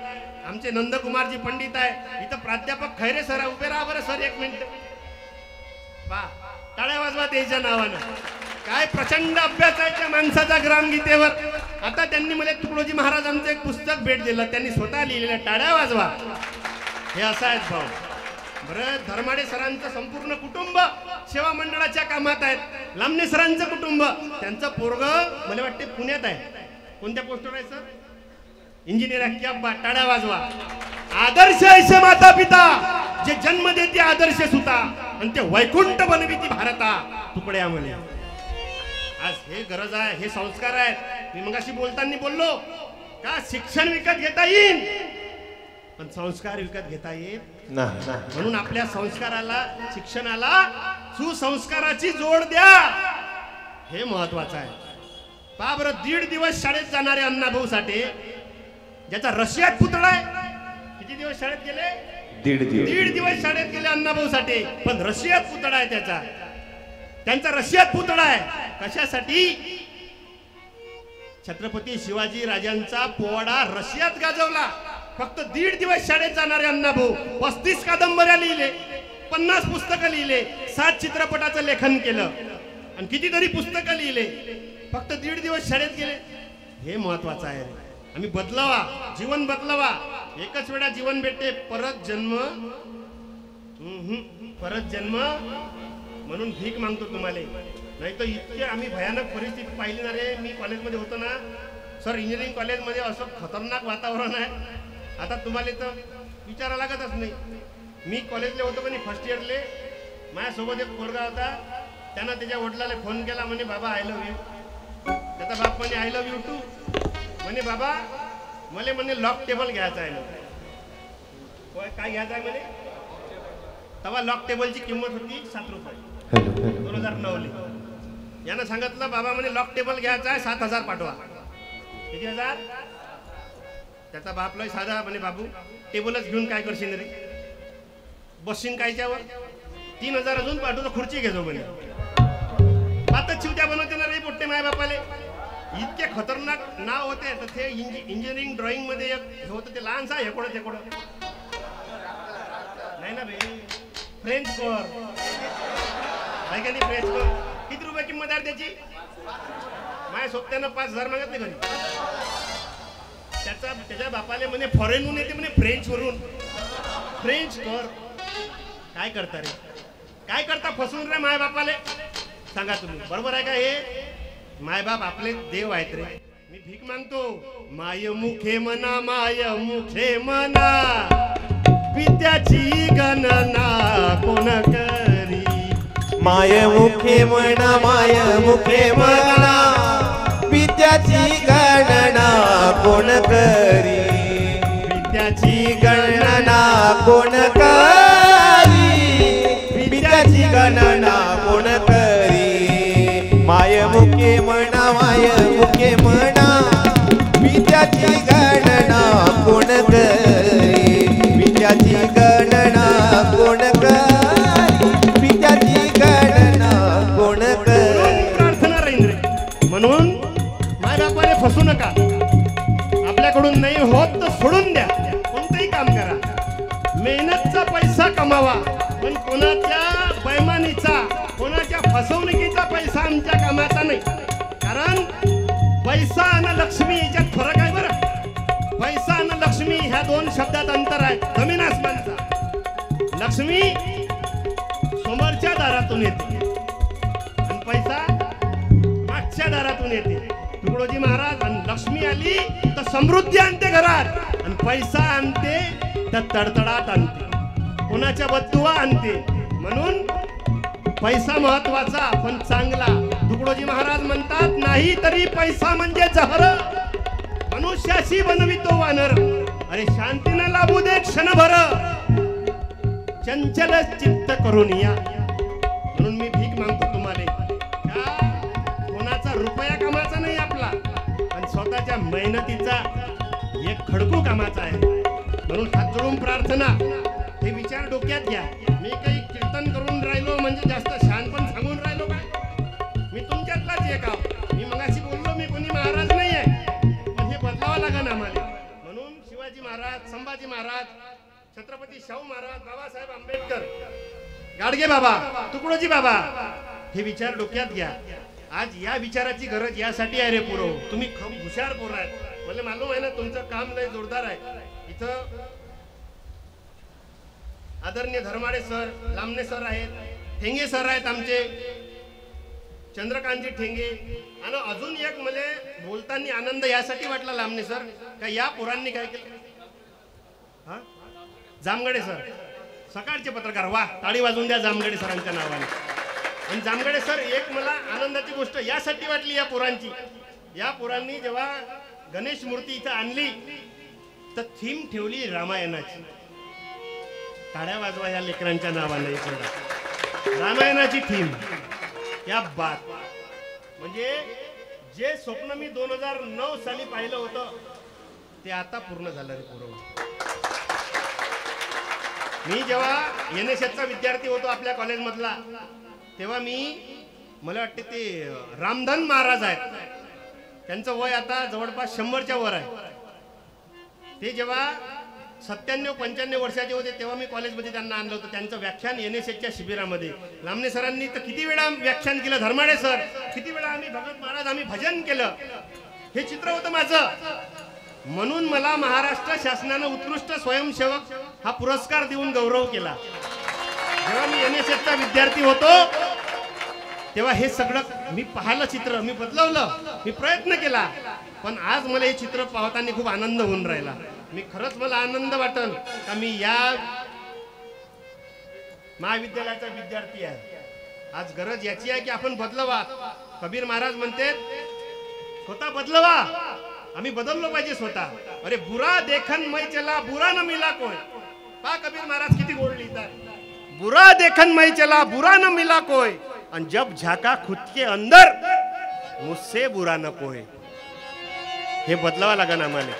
आमचे नंदकुमारजी पंडित आहे इथं प्राध्यापक खैरे सर उभे राहा बरं सर 1 मिनिट वा टाळ्या वाजवा त्याच्या नावानं काय प्रचंड अभ्यास आहे त्या माणसाचा ग्रामगीतेवर आता त्यांनी मला तुकडोजी महाराजांचं एक पुस्तक भेट दिलं त्यांनी स्वतः लिहिलेलं टाळ्या वाजवा हे असं आहेत भाऊ बरं धर्माडे सरांचं संपूर्ण कुटुंब सेवा मंडळाच्या कामात आहेत लामणे सरांचं कुटुंब त्यांचं पोरग मला वाटते पुण्यात आहे कोणत्या पोस्टवर आहे सर इंजिनियर आहे क्या बा टाळ्या वाजवा आदर्श ऐसे माता पिता जे जन्म देते आदर्श सुता आणि ते वैकुंठ बनविती भारता तुकड्या म्हणे आज हे गरज आहे हे संस्कार आहेत मी मगाशी बोलताना बोललो का शिक्षण विकत घेता येईल पण संस्कार विकत घेता येत नाही म्हणून आपल्या संस्काराला शिक्षणाला सुसंस्काराची जोड द्या हे महत्वाचं आहे पहा बरं 1.5 दिवस शाळेत जाणारे अण्णाभाऊ साठे ज्याचा रशियात पुतळा आहे किती दिवस शाळेत गेले 1.5 दिवस शाळेत गेले अण्णाभाऊ साठे पण रशियात पुतळा आहे त्यांचा रशियात पुतळा आहे कशासाठी छत्रपती शिवाजी राजांचा पोवाडा रशियात गाजवला फक्त 1.5 दिवस शाळेत जाणारे अण्णाभाऊ 35 कादंबऱ्या लिहिले 50 पुस्तकं लिहिले 7 चित्रपटाचं लेखन केलं आणि कितीतरी पुस्तकं लिहिले फक्त 1.5 दिवस शाळेत गेले हे महत्वाचं आहे आम्ही बदलावा जीवन बदलावा एकच वेळा जीवन भेटते परत जन्म म्हणून भीक मागतो तुम्हाला नाही तर इतके आम्ही भयानक परिस्थिती पाहिली ना रे मी कॉलेजमध्ये होतो ना सर इंजिनिअरिंग कॉलेजमध्ये असं खतरनाक वातावरण आहे आता तुम्हाला तर विचारा लागतच नाही मी कॉलेजला होतो पण फर्स्ट इयरले माझ्यासोबत एक पोरगा होता त्यानं त्याच्या वडिलाला फोन केला म्हणे बाबा आय लव्ह यू त्याचा बाप म्हणे आय लव्ह यू टू म्हणे बाबा मला म्हणे लॉक टेबल घ्यायचा आहे काय घ्यायचं आहे म्हणे तेव्हा लॉक टेबलची किंमत होती 7 रुपये 2009 यानं सांगितलं बाबा म्हणे लॉक टेबल घ्यायचा आहे 7,000 पाठवा किती हजार त्याचा बापला साधा म्हणे बाबू टेबलच घेऊन काय करशील रे बसशील कायच्यावर 3,000 अजून पाठवतो खुर्ची घेतो म्हणे आता चिवट्या बनवते ना रे मोठे माय बापाले इतके खतरनाक नाव होते तर ते इंजिनिअरिंग ड्रॉइंग मध्ये एक होतं ते लहानसा हेकोडं तेकोडं नाही ना भाई फ्रेंच कोर आहे का नाही फ्रेंच कोर किती रुपये किंमत आहे त्याची माझ्या सोबत्यानं 5,000 मागत नाही घरी त्याच्या बापाले म्हणे फॉरेनहून येते म्हणे फ्रेंच वरून फ्रेंच कोर काय करता रे काय करता फसून रे माय बापाले सांगा तुम्ही बरोबर आहे का हे मायबाप आपले देव आहेत रे मी भीक मागतो माय मुखे मना पित्याची गणना कोण करी माय मुखे म्हणा माय मुखे म्हणा विद्याची गणना कोण करी विद्याची गणना कोण करी विद्याची गणना कोण करी माय मुखे म्हणा माय मुखे म्हणा विद्याची गणना कोण करी विद्याची गणना कोण करी विद्याची गणना कोण करी प्रार्थना राहील म्हणून माय बापाने फसू नका आपल्याकडून नाही होत तर सोडून द्या कोणतंही काम करा मेहनतचा पैसा कमावा पण कोणाच्या बैमानीचा कोणाच्या फसवणुकीचा पैसा आमच्या कामाचा नाही कारण पैसा आणि लक्ष्मी याच्यात फरक आहे बरं पैसा आणि लक्ष्मी ह्या दोन शब्दात अंतर आहे जमीन आसमानचा लक्ष्मी समोरच्या दारातून येते आणि पैसा मागच्या दारातून येते तुकडोजी महाराज आणि लक्ष्मी आली तर समृद्धी आणते घरात आणि पैसा आणते तर तडतडाट आणते कोणाच्या बदुआ आणते म्हणून पैसा महत्वाचा पण चांगला तुकडोजी महाराज म्हणतात नाही तरी पैसा म्हणजे जहर मनुष्याशी बनवितो वानर अरे शांतीने लाभू दे क्षणभर चंचल चित्त करून या म्हणून मी भीक मागतो तुम्हाला कोणाचा रुपया कामाचा नाही आपला पण स्वतःच्या मेहनतीचा एक खडकू कामाचा आहे म्हणून हात जोडून प्रार्थना हे विचार डोक्यात घ्या मी काही कीर्तन करून राहिलो म्हणजे जास्त शान पण सांगून राहिलो काय मी तुमच्यातलाच एक आहो मी मगाशी बोललो मी कोणी महाराज नाही आहे पण हे बदलावं लागेल आम्हाला म्हणून शिवाजी महाराज संभाजी महाराज छत्रपती शाहू महाराज बाबासाहेब आंबेडकर गाडगे बाबा तुकडोजी बाबा हे विचार डोक्यात घ्या आज या विचाराची गरज यासाठी आहे रे पुरो तुम्ही खूप हुशार पोर आहेत मला मालूम आहे ना तुमचं काम लय जोरदार आहे इथं आदरणीय धर्माडे सर लामणे सर आहेत ठेंगे सर आहेत आमचे चंद्रकांतजी ठेंगे आणि अजून एक मला बोलताना आनंद यासाठी वाटला लामणे सर का या पोरांनी काय केलं हा जामगडे सर सकाळचे पत्रकार वा टाळी वाजवून द्या जामगडे सरांच्या नावाने आणि जामगडे सर एक मला आनंदाची गोष्ट यासाठी वाटली या पोरांची या पोरांनी जेव्हा गणेश मूर्ती इथं आणली तर थीम ठेवली रामायणाची टाळ्या वाजवा या लेकरांच्या नावाने रामायणाची थीम या बात म्हणजे जे स्वप्न मी 2009 साली पाहिलं होतं ते आता पूर्ण झालं रे पूर्ण मी जेव्हा NSSचा विद्यार्थी होतो आपल्या कॉलेजमधला तेव्हा मला वाटते ते रामधन महाराज आहेत त्यांचं वय आता जवळपास 100च्या वर आहे ते जेव्हा 97-95 वर्षाचे होते तेव्हा मी कॉलेजमध्ये त्यांना आणलं होतं त्यांचं व्याख्यान NSSच्या शिबिरामध्ये लामणे सरांनी तर किती वेळा व्याख्यान केलं धर्माडे सर किती वेळा आम्ही भगत महाराज आम्ही भजन केलं हे चित्र होतं माझं म्हणून मला महाराष्ट्र शासनानं उत्कृष्ट स्वयंसेवक हा पुरस्कार देऊन गौरव केला जेव्हा मी NSSचा विद्यार्थी होतो तेव्हा हे सगळं मी पाहिलं चित्र मी बदलवलं मी प्रयत्न केला पण आज मला हे चित्र पाहताना खूप आनंद होऊन राहिला मी खरंच मला आनंद वाटल का मी या महाविद्यालयाचा विद्यार्थी आहे आज गरज याची आहे की आपण बदलवा कबीर महाराज म्हणते स्वतः बदलवा आम्ही बदललो पाहिजे स्वतः अरे बुरा देखन मै चला बुरा न मिला कोई पा कबीर महाराज किती गोड लिहितात बुरा देखन मै चला बुरा न मिला कोई और जब झाका खुद के अंदर मुझसे बुरा न कोई हे बदलावा लागेल आम्हाला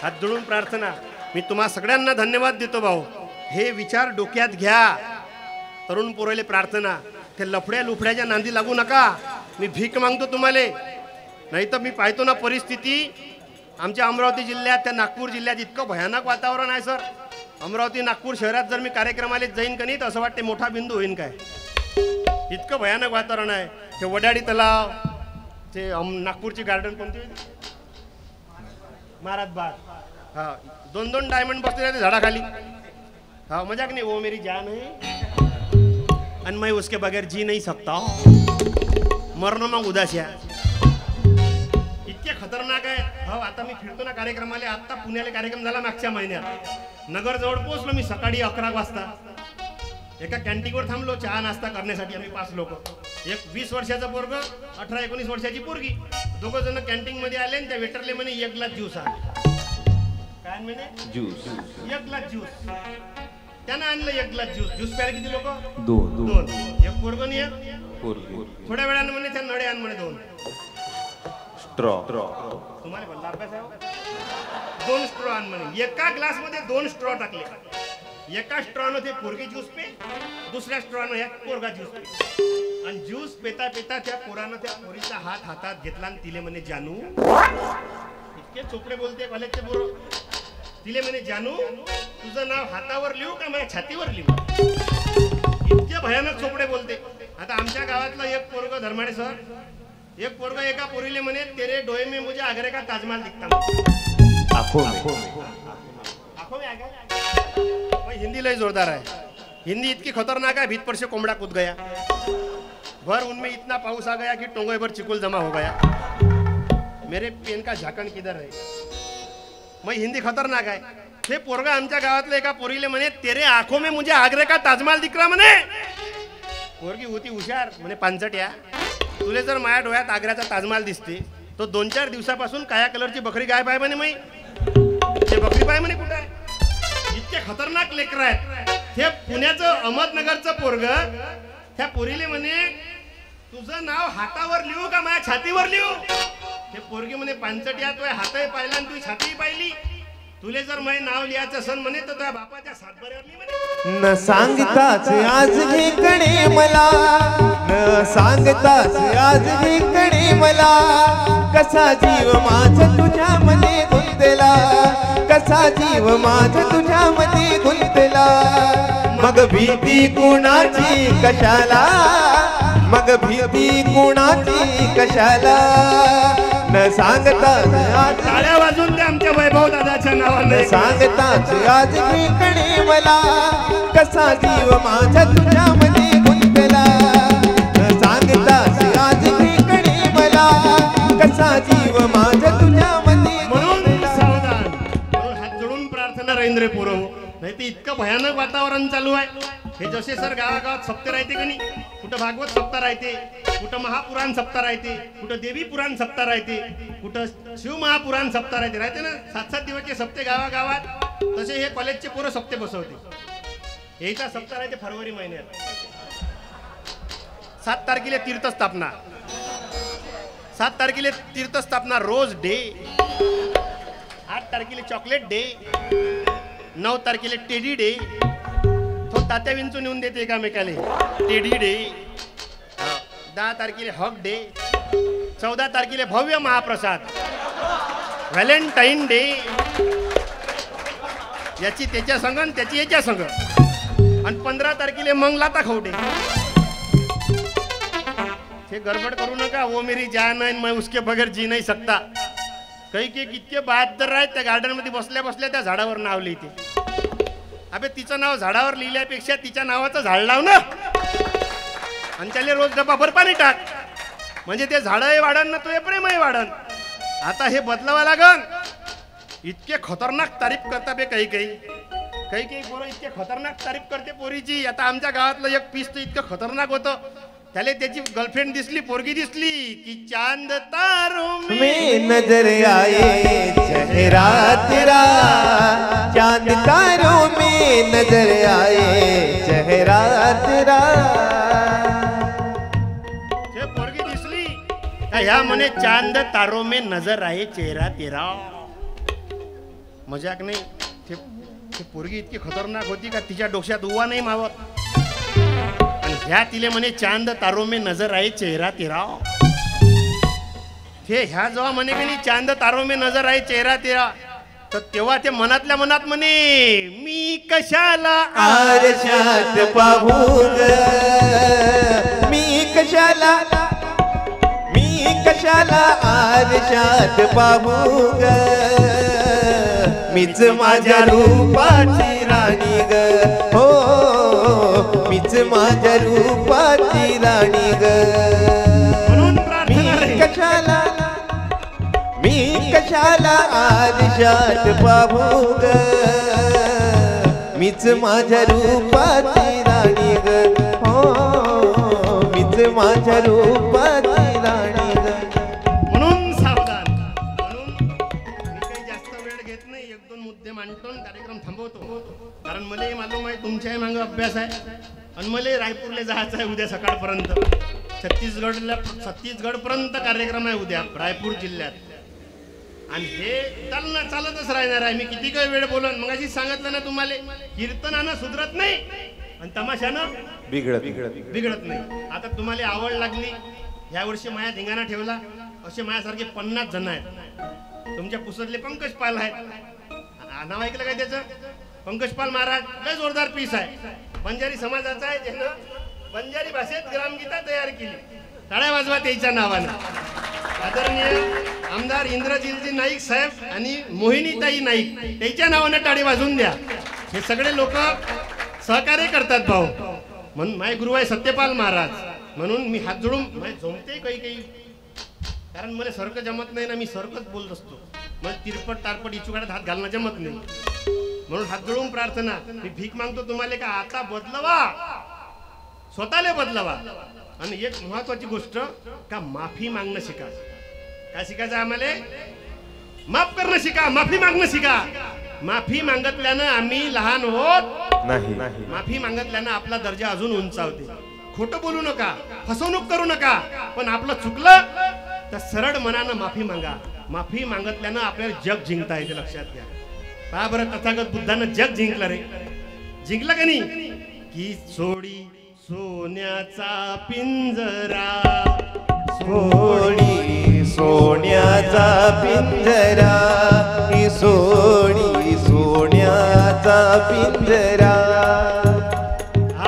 हात जोडून प्रार्थना मी तुम्हा सगळ्यांना धन्यवाद देतो भाऊ हे विचार डोक्यात घ्या तरुण पोराले प्रार्थना ते लफड्या लुफड्याच्या नांदी लागू नका मी भीक मागतो तुम्हाला नाही तर मी पाहतो ना परिस्थिती आमच्या अमरावती जिल्ह्यात त्या नागपूर जिल्ह्यात इतकं भयानक वातावरण आहे सर अमरावती नागपूर शहरात जर मी कार्यक्रमाला जाईन का नाही तर असं वाटते मोठा बिंदू होईन काय इतकं भयानक वातावरण आहे ते वड्याडी तलाव ते नागपूरची गार्डन कोणती महाराज बाग हा 2-2 डायमंड बसले रहते झाडाखाली हाँ मजाक नहीं वो मेरी जान है और मैं उसके बगैर जी नहीं सकता मरना मग उदास्या इतके खतरनाक आहे हो आता मी फिरतो ना कार्यक्रमाला आता पुण्याला कार्यक्रम झाला मागच्या महिन्यात नगर जवळ पोहोचलो मी सकाळी 11 वाजता एका कॅन्टीनवर थांबलो चहा नाश्ता करण्यासाठी आम्ही 5 लोक. एक 20 वर्षाचं पोरग, 18-19 वर्षाची पोरगी. दोघं जण कॅन्टीन मध्ये आले आणि त्या वेटरले म्हणे 1 ग्लास ज्यूस आण. काय म्हणे? ज्यूस. 1 glass juice. त्यानं आणलं 1 ग्लास ज्यूस. ज्यूस प्यायला किती लोक? 2. एक पोरग आणि एक पोरगी. थोड्या वेळानं म्हणे त्या नळे आण म्हणे 2 स्ट्रॉ. तुम्हाला बोलला अभ्यास आहे? 2 स्ट्रॉ आण म्हणे. एका ग्लास मध्ये 2 स्ट्रॉ टाकले. एका स्ट्रॉनं ते पोरगी ज्यूस पे, दुसऱ्या स्ट्रॉनं ह्या पोरगा ज्यूस पे. आणि ज्यूस पेता पेता त्या पोरानं त्या पोरीचा हात हातात घेतला आणि तिले म्हणे जानू. इतके चोपडे बोलते कॉलेजचे पोरं. तिले म्हणे जानू तुझं नाव हातावर लिहू का माझ्या छातीवर लिहू. इतके भयानक चोपडे बोलते. आता आमच्या गावातला एक पोरग धर्माडे सर, एक पोरग एका पोरीले म्हणे तेरे डोळे में मुझे आगरे का ताजमहल दिखता. आंखों में आ गया. हिंदी लय जोरदार है. हिंदी इतकी खतरनाक है, भीत पर से कोमड़ा कूद गया. भर उनमें इतना पाउस आ गया कि टोंगे भर चिकुल जमा हो गया. मेरे पेन का झाकण किधर है. मग हिंदी खतरनाक आहे. हे पोरगा आमच्या गावातलं एका पोरीले म्हणे तेरे आंखों में मुझे आगरे का ताजमहल दिख रहा म्हणे. पोरगी होती हुशार म्हणे पांचट्या तुले जर माझ्या डोळ्यात आग्र्याचा ताजमहल दिसते तो 2-4 दिवसापासून काया कलरची बकरी गायब आहे म्हणे. मी ते बकरी पाय म्हणे कुठं आहे. इतके खतरनाक लेकर आहेत. हे पुण्याचं अहमदनगरचं पोरग त्या पोरीले म्हणे तुझं नाव हातावर लिहू का माझ्या छातीवर लिहू. हे पोरगी म्हणे पांचट्या तू हातही पाहिला आणि तू छातीही पाहिली. तुले जर माझे नाव लिहायचं असन म्हणे तर तुझ्या बापाच्या सातबाऱ्यावर लिही म्हणे. न सांगताच आज हे कडे मला, न सांगताच आज हे कडे मला. कसा जीव माझा तुझ्यामध्ये गुंतला, कसा जीव माझा तुझ्यामध्ये गुंतला. मग भीती कुणाची कशाला, मग भीती कुणाची कशाला. न सांगताच आज टाळ्या वाजून ते आमच्या वैभव दादाच्या नावाने. सांगताच आज हे कडे मला, कसा जीव माझा तुझ्यामध्ये गुंतला. न सांगताच आज हे कडे मला, कसा जीव माझा तुझ्यामध्ये. म्हणून सावधान. म्हणून हात जोडून प्रार्थना रवींद्र पुरव. नाही ते इतकं भयानक वातावरण चालू आहे. हे जसे सर गावागावात सप्ते राहते की नाही. कुठं भागवत सप्ताह राहते, कुठं महापुराण सप्ताह राहते, कुठं देवी पुराण सप्ताह राहते, कुठं शिव महापुराण सप्ताह राहते ना. 7-7 दिवसचे सप्ते गावागावात. तसे हे कॉलेजचे पोरं सप्ते बसवते. याचा सप्ताह राहते फरवरी महिन्यात. 7 तारखेला तीर्थस्थापना, 7 तारखेला तीर्थस्थापना रोज डे, 8 तारखेला चॉकलेट डे, 9 तारखेला टेडी डे. तो तात्या विंचून येऊन देते एकामेकाले टेडी डे. 10 तारखेला हक डे, 14 तारखेला भव्य महाप्रसाद व्हॅलेंटाईन डे. याची त्याच्या संग आणि त्याची याच्या संग. आणि 15 तारखेला मग लाता खाऊ डे. हे गडबड करू नका. वो मेरी जान है मैं उसके बगैर जी नहीं सकता. काही इतके बहादर आहेत त्या गार्डन मध्ये बसल्या बसल्या त्या झाडावर नाव लिहिते. अबे तिचं नाव झाडावर लिहिल्यापेक्षा तिच्या नावाचं झाड लाव ना. आणि त्याला रोज डब्बाभर पाणी टाक. म्हणजे ते झाडही वाढन ना तुझे प्रेमही वाढन. आता हे बदलावं लागन. इतके खतरनाक तारीफ करता बे काही पोरं इतके खतरनाक तारीफ करते पोरीची. आता आमच्या गावातलं एक पीस तर इतकं खतरनाक होतं. त्याला त्याची गर्लफ्रेंड दिसली, पोरगी दिसली की चांद तारों में नजर आए चेहरा तेरा, चांद तारों में नजर आए चेहरा तेरा. ते पोरगी दिसली ह्या म्हणे चांद तारों में नजर आए चेहरा तेरा. मजाक नाही. ते पोरगी इतकी खतरनाक होती का तिच्या डोक्यात उवा नाही मावत. ह्या तिले म्हणे चांद तारों में नजर आए चेहरा तेरा. हे ह्या जेव्हा म्हणे की नाही चांद तारों में नजर आए चेहरा तेरा, तर तेव्हा ते मनातल्या मनात म्हणे मी कशाला आरशात पाहू ग, मी कशाला आरशात पाहू ग. मीच माझ्या रूपाची राणी ग. हो मीच माझ्या रूपाची राणी ग. मी कशाला आरशात पाहू ग. मीच माझ्या रूपाची राणी माझ्या रूपाची राणी ग. म्हणून सावधान. म्हणून मी काही जास्त वेळ घेत नाही, एक दोन मुद्दे मांडतो आणि कार्यक्रम थांबवतो. कारण मला मालूम आहे तुमच्याही मागं अभ्यास आहे आणि मला रायपूरला जायचं आहे उद्या सकाळपर्यंत. छत्तीसगडपर्यंत कार्यक्रम आहे उद्या रायपूर जिल्ह्यात. आणि हे चालतच राहणार आहे. मी किती काही वेळ बोलन, मग अशी सांगितलं ना तुम्हाला, कीर्तनानं सुधरत नाही आणि तमाशानं बिघडत नाही. आता तुम्हाला आवड लागली, या वर्षी माया धिंगाणा ठेवला, असे माझ्यासारखे 50 जण आहेत. तुमच्या पुसतले पंकज पाल आहेत, नाव ऐकलं काय त्याचं? पंकज पाल महाराज लय जोरदार पीस आहे, बंजारी समाजाचा आहे, ज्यानं बंजारी भाषेत ग्रामगीता तयार केली. टाळ्या वाजवा त्याच्या नावानं. आदरणीय आमदार इंद्रजितजी नाईक साहेब आणि मोहिनीताई नाईक त्याच्या नावानं टाळी वाजवून द्या. हे सगळे लोक सहकार्य करतात भाऊ. म्हणून माझे गुरु आहे सत्यपाल महाराज, म्हणून मी हात जोडून जमते काही, कारण मला सरकं जमत नाही ना, मी सरकच बोलत असतो. मला तिरपट तारपट इचुकाड्यात हात घालणं जमत नाही. म्हणून हात जोडून प्रार्थना, मी भीक मागतो तुम्हाला का आता बदलवा, स्वतःला बदलवा. आणि एक महत्वाची गोष्ट का माफी मागणं शिका. काय शिकायचं आम्हाला? माफ करणं शिका, माफी मागणं शिका. माफी मागितल्यानं आम्ही लहान होत नाही, माफी मागितल्यानं आपला दर्जा अजून उंचावते. खोटं बोलू नका, फसवणूक करू नका, पण आपलं चुकलं तर सरळ मनानं माफी मागा. माफी मागितल्यानं आपल्याला जग जिंकता येते, लक्षात घ्या. पहा बरं, तथागत बुद्धानं जग जिंकलं रे. जिंकलं का नाही? की सोडी सोन्याचा पिंजरा, सोडी सोन्याचा पिंजरा, सोडी सोन्याचा पिंजरा.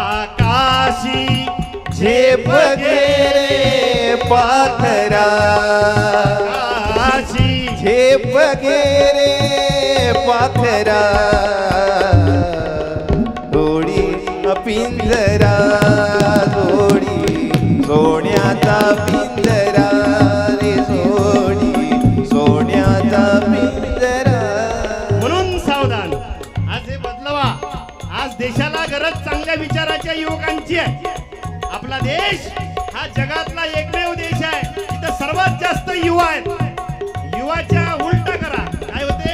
आकाशी झेप गे पाखरा, आकाशी झेप गे पाखरा, सोडी पिंजरा, सोडी सोन्याचा पिंजरा रे, सोडी सोन्याचा पिंजरा. म्हणून सावधान, आज हे बदलवा. आज देशाला गरज चांगल्या विचाराच्या युवकांची आहे. आपला देश हा जगातला एकमेव देश आहे तिथं सर्वात जास्त युवा आहेत. युवाच्या उलटा करा, काय होते?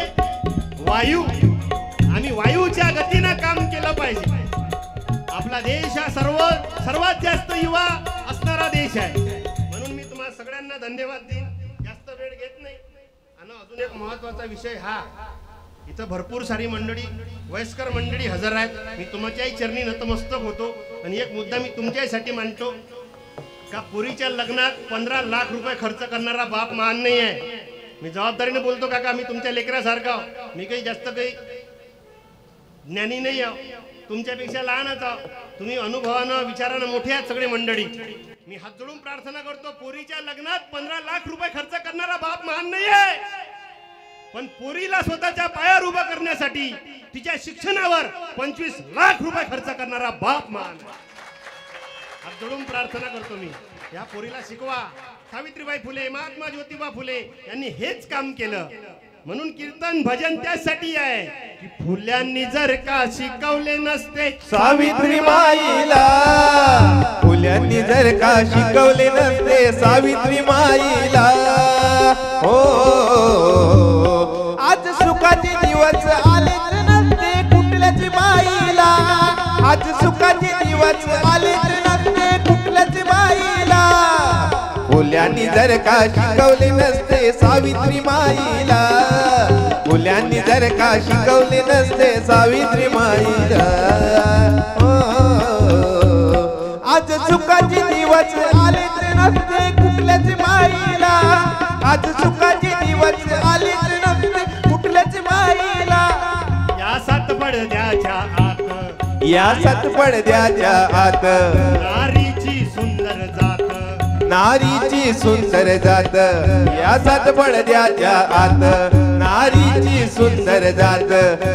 वायू. आम्ही वायूच्या गतीनं काम केलं पाहिजे. आपला देश हा सर्वात जास्त युवा असणारा देश आहे. म्हणून मी तुम्हाला सगळ्यांना धन्यवाद देईन, जास्त वेळ घेत नाही. आणि अजून एक महत्वाचा विषय, हा इथं भरपूर सारी मंडळी, वयस्कर मंडळी हजर आहेत. मी तुमच्याही चरणी नतमस्तक होतो. आणि एक मुद्दा मी तुमच्यासाठी मांडतो का पुरीच्या लग्नात 15 लाख रुपये खर्च करणारा बाप महान नाही आहे. मी जबाबदारीने बोलतो काका, मी तुमच्या लेकरासारखा. मी काही जास्त काही ज्ञानी नाही आहो, तुमच्यापेक्षा लहानच आहो. तुम्ही अनुभवानं विचारानं मोठे आहात सगळे मंडळी. मी हात जोडून प्रार्थना करतो, पोरीच्या लग्नात 15 लाख रुपये खर्च करणारा बाप महान नाही आहे, पण पोरीला स्वतःच्या पायावर उभा करण्यासाठी तिच्या शिक्षणावर 25 लाख रुपये खर्च करणारा बाप महान. हात जोडून प्रार्थना करतो मी, या पोरीला शिकवा. सावित्रीबाई फुले, महात्मा ज्योतिबा फुले यांनी हेच काम केलं. म्हणून कीर्तन भजन त्यासाठी आहे की फुल्यांनी जर का शिकवले नसते सावित्रीबाईला, फुल्यांनी जर का शिकवले नसते सावित्रीबाईला. हो, आज सुखाचे दिवस आलेच नसते कुठल्याच बाईला, आज सुखाचे दिवस आलेच नसते कुठल्याच बाईला. फुल्यांनी जर का शिकवले नसते सावित्रीबाईला, फुल्यांनी जर का शिकवले नसते सावित्रीबाईला. आज सुखाचे दिवस आलेच नसते कुठल्याच बाईला, आज सुखाचे दिवस आलेच नसते कुठल्याच बाईला. या सात पडद्याच्या आत, या सात पडद्याच्या आत नारीची सुंदर जात, नारीची सुंदर जात. या सात पडद्याच्या आत नारीची सुंदर जात.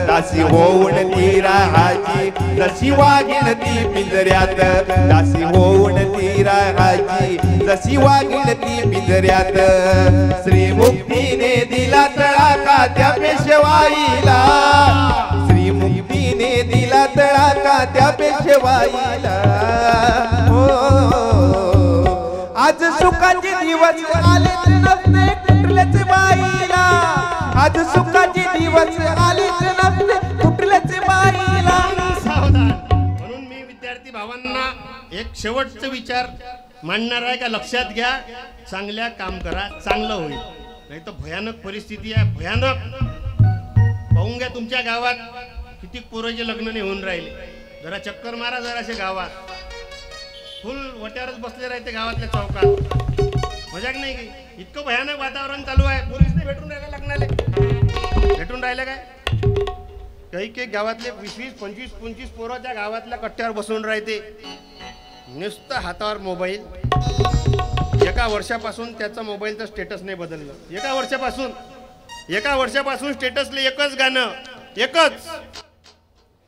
दासी होऊन ती राहायची जशी वाघीण ती पिंजऱ्यात, दासी होऊन ती राहायची जशी वाघीण ती पिंजऱ्यात. श्रीमुक्तीने दिला तळाका त्या पेशवाईला, श्रीमुक्तीने दिला तळाका त्या पेशवाईला. हो, दिवस आलेच नसते कुठल्याच बाईला, आज सुखाचे दिवस आलेच नसते कुठल्याच बाईला. सावधान. म्हणून मी विद्यार्थी भावांना एक शेवटचा विचार मांडणार आहे का लक्षात घ्या. चांगल्या काम करा, चांगलं होईल. नाही तर भयानक परिस्थिती आहे, भयानक. पाहून घ्या तुमच्या गावात किती पोराचे लग्न नाही होऊन राहिले. जरा चक्कर मारा जराशे गावात, फुल वट्यावरच बसले राहते गावातल्या चौकात. मजाक नाही की इतकं भयानक वातावरण चालू आहे. पोलीस नाही भेटून राहिला लग्नाले, भेटून राहिले काय. काही काही गावातले 20 25 पोरं त्या गावातल्या कट्ट्यावर बसून राहते, नुसतं हातावर मोबाईल. एका वर्षापासून त्याचा मोबाईलचं स्टेटस नाही बदललं. एका वर्षापासून स्टेटसले एकच गाणं, एकच.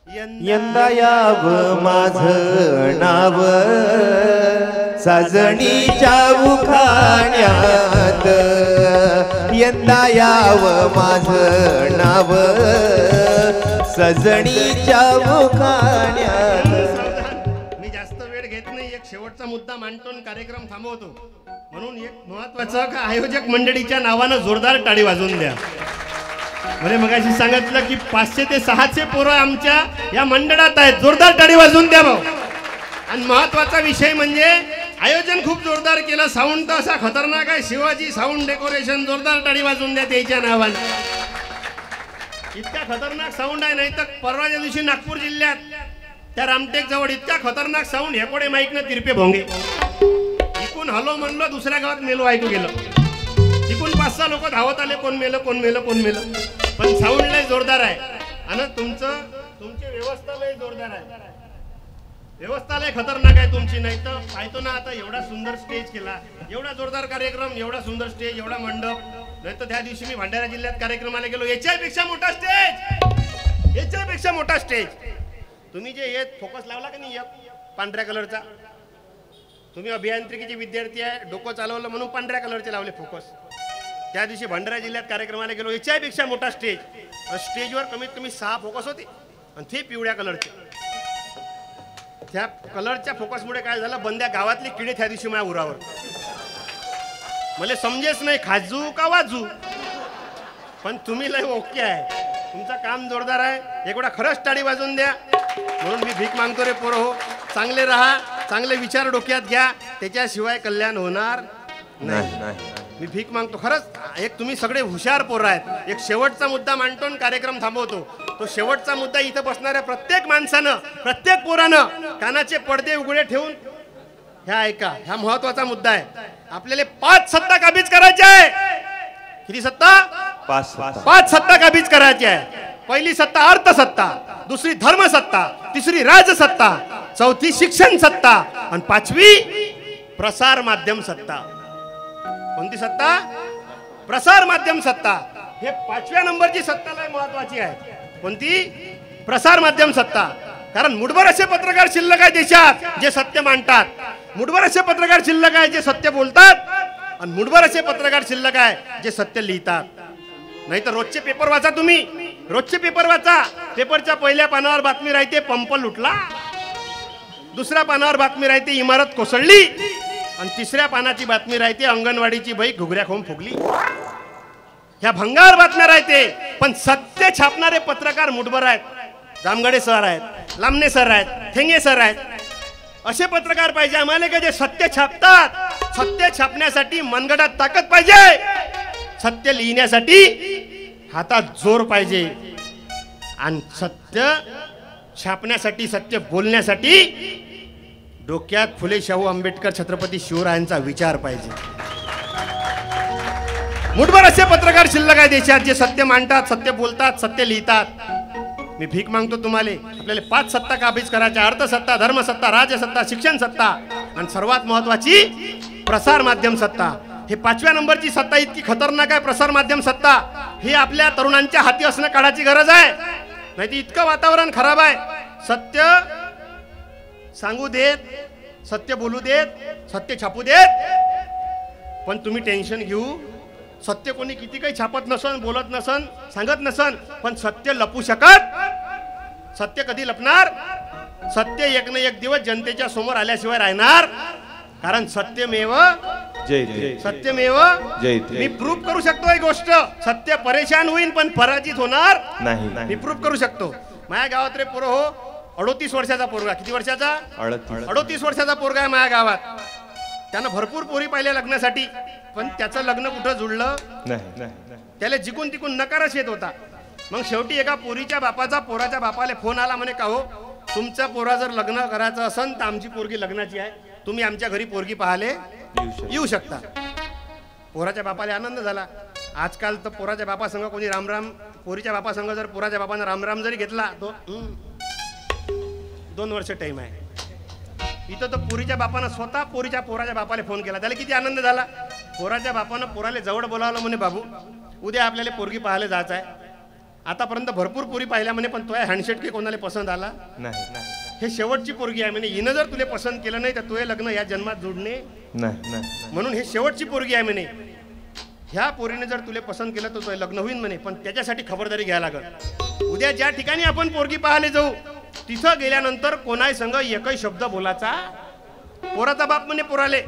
यंदा यावं माझं नाव सजणीच्या उखाण्यात, यंदा यावं माझं नाव सजणीच्या उखाण्यात. मी जास्त वेळ घेत नाही, एक शेवटचा मुद्दा मांडतो आणि कार्यक्रम थांबवतो. म्हणून एक महत्वाचं का आयोजक मंडळीच्या नावानं जोरदार टाळी वाजवून द्या. म्हणजे मगाशी सांगितलं की 500 ते 600 पोरं आमच्या या मंडळात आहेत. जोरदार टाळी वाजवून द्या भाऊ. आणि महत्वाचा विषय म्हणजे आयोजन खूप जोरदार केलं. साऊंड तर असा खतरनाक आहे, शिवाजी साऊंड डेकोरेशन. जोरदार टाळी वाजवून द्या त्याच्या नावानं. इतका खतरनाक साऊंड आहे. नाही तर परवाच्या दिवशी नागपूर जिल्ह्यात त्या रामटेक जवळ इतका खतरनाक साऊंड, हेकोडे माईकनं तिरपे भोंगे. इकून हलो म्हणलो, दुसऱ्या गावात मेलो ऐकू गेलं. इकून 5-6 लोक धावत आले, कोण मेलं. पण साऊंड लय जोरदार आहे. आणि तुमची व्यवस्था लय जोरदार आहे. व्यवस्था लय खतरनाक आहे तुमची. नाही तर पाहतो ना आता एवढा सुंदर स्टेज केला, एवढा जोरदार कार्यक्रम, एवढा सुंदर स्टेज, एवढा मंडप. नाही तर त्या दिवशी मी भंडारा जिल्ह्यात कार्यक्रमाला गेलो, याच्यापेक्षा मोठा स्टेज. तुम्ही जे हे फोकस लावला का नाही पांढऱ्या कलरचा, तुम्ही अभियांत्रिकीचे विद्यार्थी आहे, डोकं चालवलं म्हणून पांढऱ्या कलरचे लावले फोकस. त्या दिवशी भंडारा जिल्ह्यात कार्यक्रमाला गेलो, याच्यापेक्षा मोठा स्टेज. स्टेजवर कमीत कमी 6 फोकस होते आणि ते पिवळ्या कलरचे. त्या कलरच्या फोकसमुळे काय झालं, बंद्या गावातले किडे त्या दिवशी माझ्या उरावर. मला समजेच नाही खाजू का वाजू. पण तुम्ही लय ओके आहे, तुमचं काम जोरदार आहे. एकदा खरंच टाळी वाजवून द्या. म्हणून मी भीक मागतो रे पोरं हो, चांगले राहा, चांगले विचार डोक्यात घ्या, त्याच्याशिवाय कल्याण होणार नाही. मी भीक मागतो खरंच. एक तुम्ही सगळे हुशार पोरं आहेत. एक शेवटचा मुद्दा मांडतो आणि कार्यक्रम थांबवतो. तो शेवटचा मुद्दा इथं बसणाऱ्या प्रत्येक माणसानं, प्रत्येक पोरानं कानाचे पडदे उघडे ठेवून ह्या ऐका. हा महत्वाचा मुद्दा आहे. आपल्याला 5 सत्ता काबीज करायची आहे. किती सत्ता? 5 सत्ता काबीज करायची आहे. पहिली सत्ता अर्थसत्ता, दुसरी धर्मसत्ता, तिसरी राजसत्ता, चौथी शिक्षण सत्ता आणि 5वी प्रसार माध्यम सत्ता. कोणती सत्ता? प्रसार माध्यम सत्ता. हे 5व्या नंबरची सत्ता लय महत्वाची आहे. कोणती? प्रसार माध्यम सत्ता. कारण मुठभर असे पत्रकार शिल्लक आहे देशात जे सत्य मांडतात. मुठभर असे पत्रकार शिल्लक आहे जे सत्य बोलतात. आणि मुठभर असे पत्रकार शिल्लक आहे जे सत्य लिहितात. नाही तर रोजचे पेपर वाचा तुम्ही, रोजचे पेपर वाचा. पेपरच्या पहिल्या पानावर बातमी राहते पंप लुटला, दुसऱ्या पानावर बातमी राहते इमारत कोसळली, आणि तिसऱ्या पानाची बातमी राहते अंगणवाडीची बाई घुगऱ्या खाऊन फुगली. ह्या भंगार बातम्या राहते. पण सत्य छापणारे पत्रकार मुठभर आहेत. जामगडे सर आहेत, लामणे सर आहेत, ठेंगे सर आहेत. असे पत्रकार पाहिजे आम्हाला का जे सत्य छापतात. सत्य छापण्यासाठी मनगटात ताकद पाहिजे, सत्य लिहिण्यासाठी हातात जोर पाहिजे, आणि सत्य छापण्यासाठी, सत्य बोलण्यासाठी डोक्यात फुले शाहू आंबेडकर छत्रपती शिवरायांचा विचार पाहिजे. मुठभर असे पत्रकार शिल्लक आहे देशात जे सत्य मांडतात, सत्य बोलतात, सत्य लिहितात. मी भीक मागतो तुम्हाला, आपल्याला 5 सत्ता काबीज करायच्या. अर्थसत्ता, धर्मसत्ता, राजसत्ता, शिक्षण सत्ता आणि सर्वात महत्वाची प्रसार माध्यम सत्ता. हे 5व्या नंबरची सत्ता इतकी खतरनाक आहे, प्रसार माध्यम सत्ता. ही आपल्या तरुणांच्या हाती असणं काळाची गरज आहे. नाही तर इतकं वातावरण खराब आहे. सत्य सांगू देत, सत्य बोलू देत, सत्य छापू देत. पण तुम्ही टेन्शन घेऊ, सत्य कोणी किती काही छापत नसन, बोलत नसन, सांगत नसन, पण सत्य लपू शकत. सत्य कधी लपणार? सत्य एक ना एक दिवस जनतेच्या समोर आल्याशिवाय राहणार. कारण सत्यमेव जय जय सत्यमेव जय मी प्रूफ करू शकतो ही गोष्ट. सत्य परेशान होईन पण पराजित होणार नाही. मी प्रूफ करू शकतो. माझ्या गावात रे पोरं हो 38 वर्षाचा पोरगा. किती वर्षाचा? 38 वर्षाचा पोरगा आहे माझ्या गावात. त्यानं भरपूर पोरी पाहिल्या लग्नासाठी पण त्याचं लग्न कुठं जुळलं नाही. त्याला जिकून तिकून नकारच येत होता. मग शेवटी एका पोरीच्या बापाचा पोराच्या बापाला फोन आला म्हणे का हो तुमच्या पोरा जर लग्न करायचं असन तर आमची पोरगी लग्नाची आहे तुम्ही आमच्या घरी पोरगी पाहाले येऊ शकता. पोराच्या बापाला आनंद झाला. आजकाल तर पोराच्या बापा संग कोणी रामराम पोरीच्या बापा संग जर पोराच्या बापानं रामराम जरी घेतला तो 2 वर्ष टाइम आहे. इथं तर पोरीच्या बापानं स्वतः पोराच्या बापाला फोन केला. त्याला किती आनंद झाला. पोराच्या बापानं पोराला जवळ बोलावलं म्हणे बाबू उद्या आपल्याला पोरगी पाहायला जायचं आहे. आतापर्यंत भरपूर पोरी पाहिल्या म्हणे पण तो हँडशेट की कोणाला पसंत आला नाही. हे शेवटची पोरगी आहे म्हणे. हिनं जर तुला पसंत केलं नाही तर तुझे लग्न या जन्मात जोडणे नाही. म्हणून हे शेवटची पोरगी आहे म्हणे. ह्या पोरीने जर तुला पसंत केलं तर तुझे लग्न होईल म्हणे. पण त्याच्यासाठी खबरदारी घ्यायला लागल. उद्या ज्या ठिकाणी आपण पोरगी पाहायला जाऊ तिथं गेल्यानंतर कोणाही संग एकही शब्द बोलायचा. पोराचा बाप म्हणे पोराले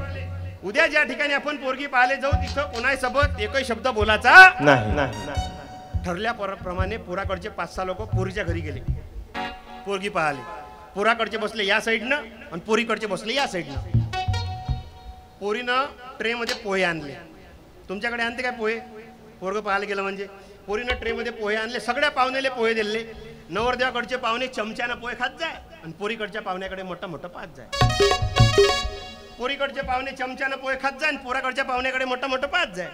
उद्या ज्या ठिकाणी आपण पोरगी पाहायला जाऊ तिथं कोणाही सोबत एकही शब्द बोलायचा नाही. ठरल्याप्रमाणे पोराकडचे 5-6 लोक पोरीच्या घरी गेले पोरगी पाहाले. पोराकडचे बसले या साईडनं आणि पोरीकडचे बसले या साईडनं. पोरीनं ट्रेमध्ये पोहे आणले. तुमच्याकडे आणते काय पोहे? पोरगं पाहायला गेलं म्हणजे पोरीनं ट्रेमध्ये पोहे आणले. सगळ्या पाहुण्याले पोहे दिले. नवरदेवाकडचे पाहुणे चमच्यानं पोहे खात जाय आणि पोरीकडच्या पाहुण्याकडे मोठं पाहत जाय. पोरीकडचे पाहुणे चमच्यानं पोहे खात जाय आणि पोराकडच्या पाहुण्याकडे मोठं पाहत जाय.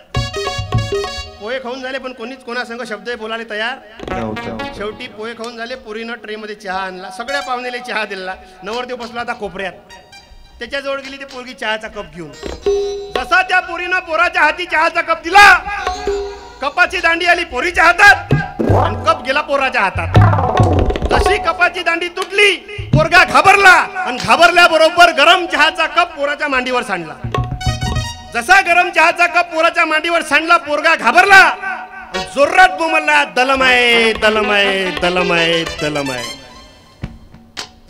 पोहे खाऊन झाले पण कोणीच कोणासंग शब्द बोलायला तयार. शेवटी पोहे खाऊन झाले. पोरीनं ट्रेमध्ये चहा आणला. सगळ्या पाहुण्याला चहा दिला. नवरदेव बसला होता कोपऱ्यात. त्याच्याजवळ गेली ते पोरगी चहाचा कप घेऊन. जसा त्या पोरीनं पोराच्या हाती चहाचा कप दिला कपाची दांडी आली पोरीच्या हातात आणि कप गेला पोराच्या हातात. जशी कपाची दांडी तुटली पोरगा घाबरला आणि घाबरल्याबरोबर गरम चहाचा कप पोराच्या मांडीवर सांडला. जसा गरम चहाचा कप पोराच्या मांडीवर सांडला पोरगा घाबरला जोरात बोंबलला दलमाय दलमाय दलमाय दलमाय.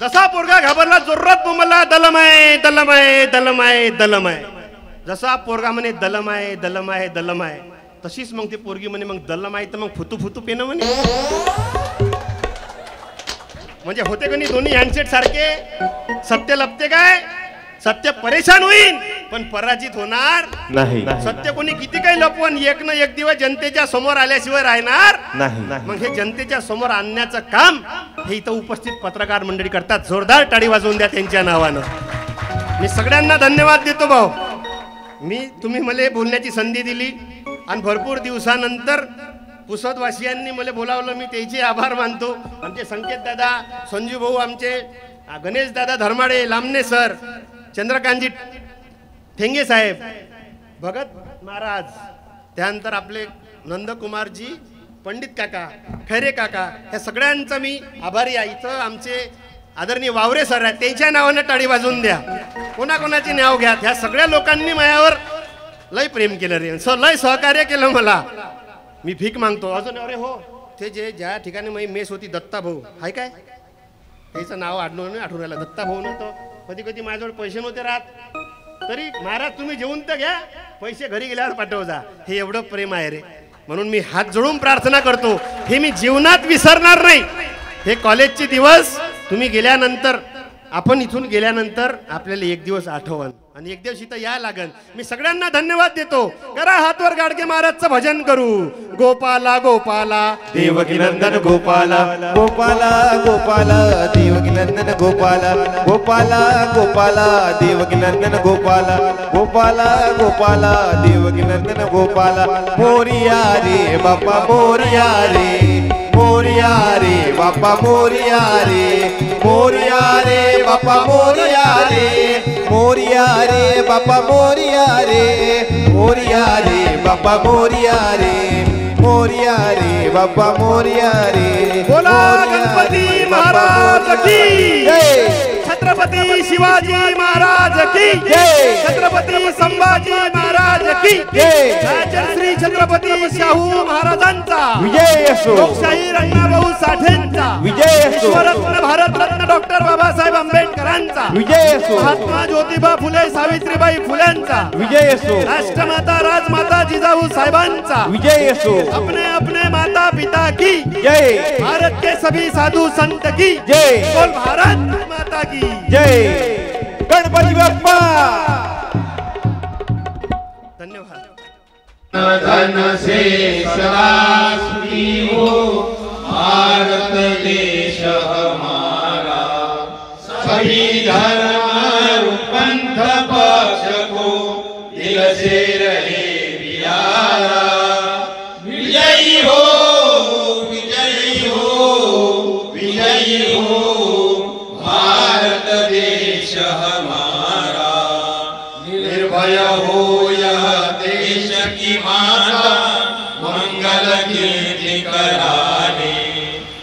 जसा पोरगा घाबरला जोरात बोंबलला दलमाय दलमाय दलमाय दलमाय. जसा पोरगा म्हणे दलमाय दलमाय दलमाय तशीच मग ती पोरगी म्हणे मग दलमाय तर मग फुतू फुतू पेन म्हणे. म्हणजे होते कोणी दोन्ही हँडसेट सारखे. सत्य लपते काय? सत्य परेशान होईल पण पराजित होणार नाही. सत्य कोणी किती काही लपवून एक ना एक दिवस जनतेच्या समोर आल्याशिवाय राहणार नाही. मग हे जनतेच्या समोर आणण्याचं काम हे इथं उपस्थित पत्रकार मंडळी करतात. जोरदार टाळी वाजवून द्या त्यांच्या नावानं. मी सगळ्यांना धन्यवाद देतो भाऊ. तुम्ही मला बोलण्याची संधी दिली आणि भरपूर दिवसानंतर पुसदवासियांनी मला बोलावलं. मी त्याचे आभार मानतो. आमचे संकेत दादा, संजू भाऊ, आमचे गणेश दादा धर्माडे, लामणे सर, चंद्रकांतजी ठेंगे साहेब, भगत महाराज, त्यानंतर आपले नंदकुमारजी, पंडित काका, खैरे काका, ह्या सगळ्यांचा मी आभारी आहे. इथं आमचे आदरणीय वावरे सर आहेत त्यांच्या नावानं टाळी वाजवून द्या. कोणाकोणाचे नाव घ्या. ह्या सगळ्या लोकांनी माझ्यावर लय प्रेम केलं रे. लय सहकार्य केलं मला. मी भीक मागतो अजून. अरे हो ते ज्या ठिकाणी माझी मेस होती दत्ता भाऊ आहे काय त्याचं नाव आठवण राहिलं. दत्ता भाऊ नव्हतं. कधी कधी माझ्याजवळ पैसे नव्हते राहत तरी महाराज तुम्ही जेवून तर घ्या पैसे घरी गेल्यावर पाठव जा. हे एवढं प्रेम आहे रे. म्हणून मी हात जोडून प्रार्थना करतो हे मी जीवनात विसरणार नाही. हे कॉलेजचे दिवस तुम्ही गेल्यानंतर आपण इथून गेल्यानंतर आपल्याला एक दिवस आठवण आणि एक दिवस इथं या लागन. मी सगळ्यांना धन्यवाद देतो. करा हातवर गाडगे महाराजचं भजन करू. गोपाला गोपाला देवकी नंदन गोपाला गोपाला गोपाला देवकी नंदन गोपाला गोपाला गोपाला देवकी नंदन गोपाला गोपाला गोपाला देवकी नंदन गोपाला. मोरिया रे बापा मोरिया रे मोरिया रे बापा मोरिया रे मोरिया रे बापा मोरिया रे मोरिया रे बापा मोरिया रे मोरिया रे बापा मोरिया रे मोरिया रे बापा मोरिया रे. बोला गणपती महाराज की जय. छत्रपती छत्रपती शिवाजी महाराज की जय. छत्रपती संभाजी महाराज की जय. राजश्री छत्रपती शाहू महाराजांचा विजय असो. लोकशाही अण्णाभाऊ साठेंचा विजय असो. विश्वरत्न भारतरत्न डॉक्टर बाबासाहेब आंबेडकरांचा विजय असो. महात्मा ज्योतिबा फुले सावित्रीबाई फुल्यांचा विजय असो. राष्ट्रमाता राजमाता जिजाऊ साहेबांचा विजय असो. अपने अपने माता पिता की जय. भारत के सभी साधु संत की जय. बोल भारत माता की जय. गणपती बाप्पा. धन्यवाद. धन से सदा सुखी हो भारत देश हमारा, सभी धर्म और पंथ पक्ष को दिल से रहे प्यारा। विजयी हो विजयी हो विजयी हो भारत देश हमारा। निर्भय हो यह देश की माता, मंगल कीर्ति कराने,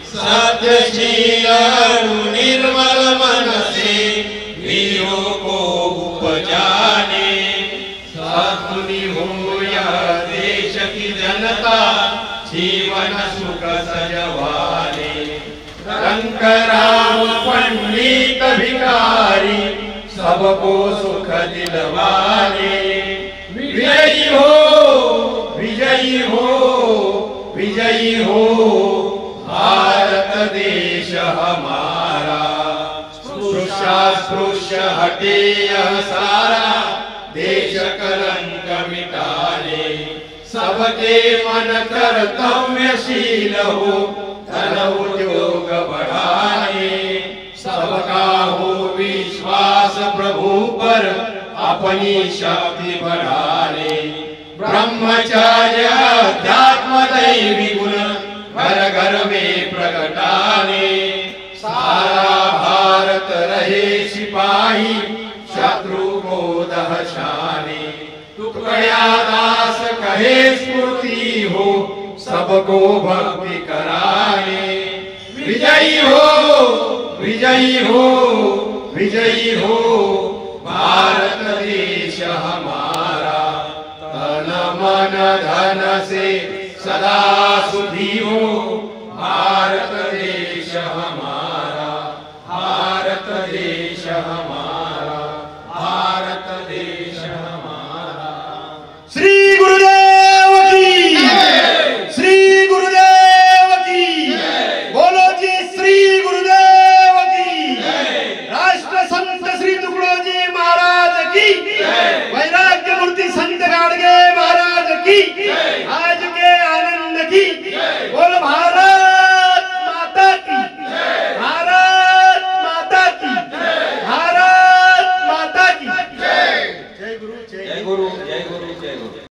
सत्यशील निर्मल मन से वीरों को उपजाने। सद्गुणी हो यह देश की जनता, जीवन सुख सजवाने। रंग राम पंडित भिखारी, सबको सुख दिलवाने। विजयी हो विजयी हो विजयी हो भारत देश हमारा। स्पृश्य स्पृश्य हटे यह सारा, देश कलंक मिटाने। सबके मन कर्तव्यशील हो, धन उद्योग बढ़ाने। सबका हो विश्वास प्रभु पर, अपनी शक्ति बढ़ाने। ब्रह्मचर्य अध्यात्म दैवी गुण घर घर में प्रगटाने। सारा भारत रहे सिपाही, शत्रु को दहशाने। टुकड़िया दास कहे स्फूर्ति हो, सबको भक्ति कराने। विजयी हो विजयी हो विजयी हो भारत देश हमारा। तन मन धन से सदा सुखी हो भारत देश हमारा। भारत देश हमारा भारत देश हमारा। श्री गुरुदेव की श्री गुरुदेव की बोलो जी श्री गुरुदेव की राष्ट्र संत श्री तुकडोजी महाराज की वैराग्य मूर्ति संत गाडगे महाराज की आज के आनंद की बोल भारत माता की भारत माता की भारत माता की जय गुरु जय गुरु जय गुरु जय गुरु जय गुरु।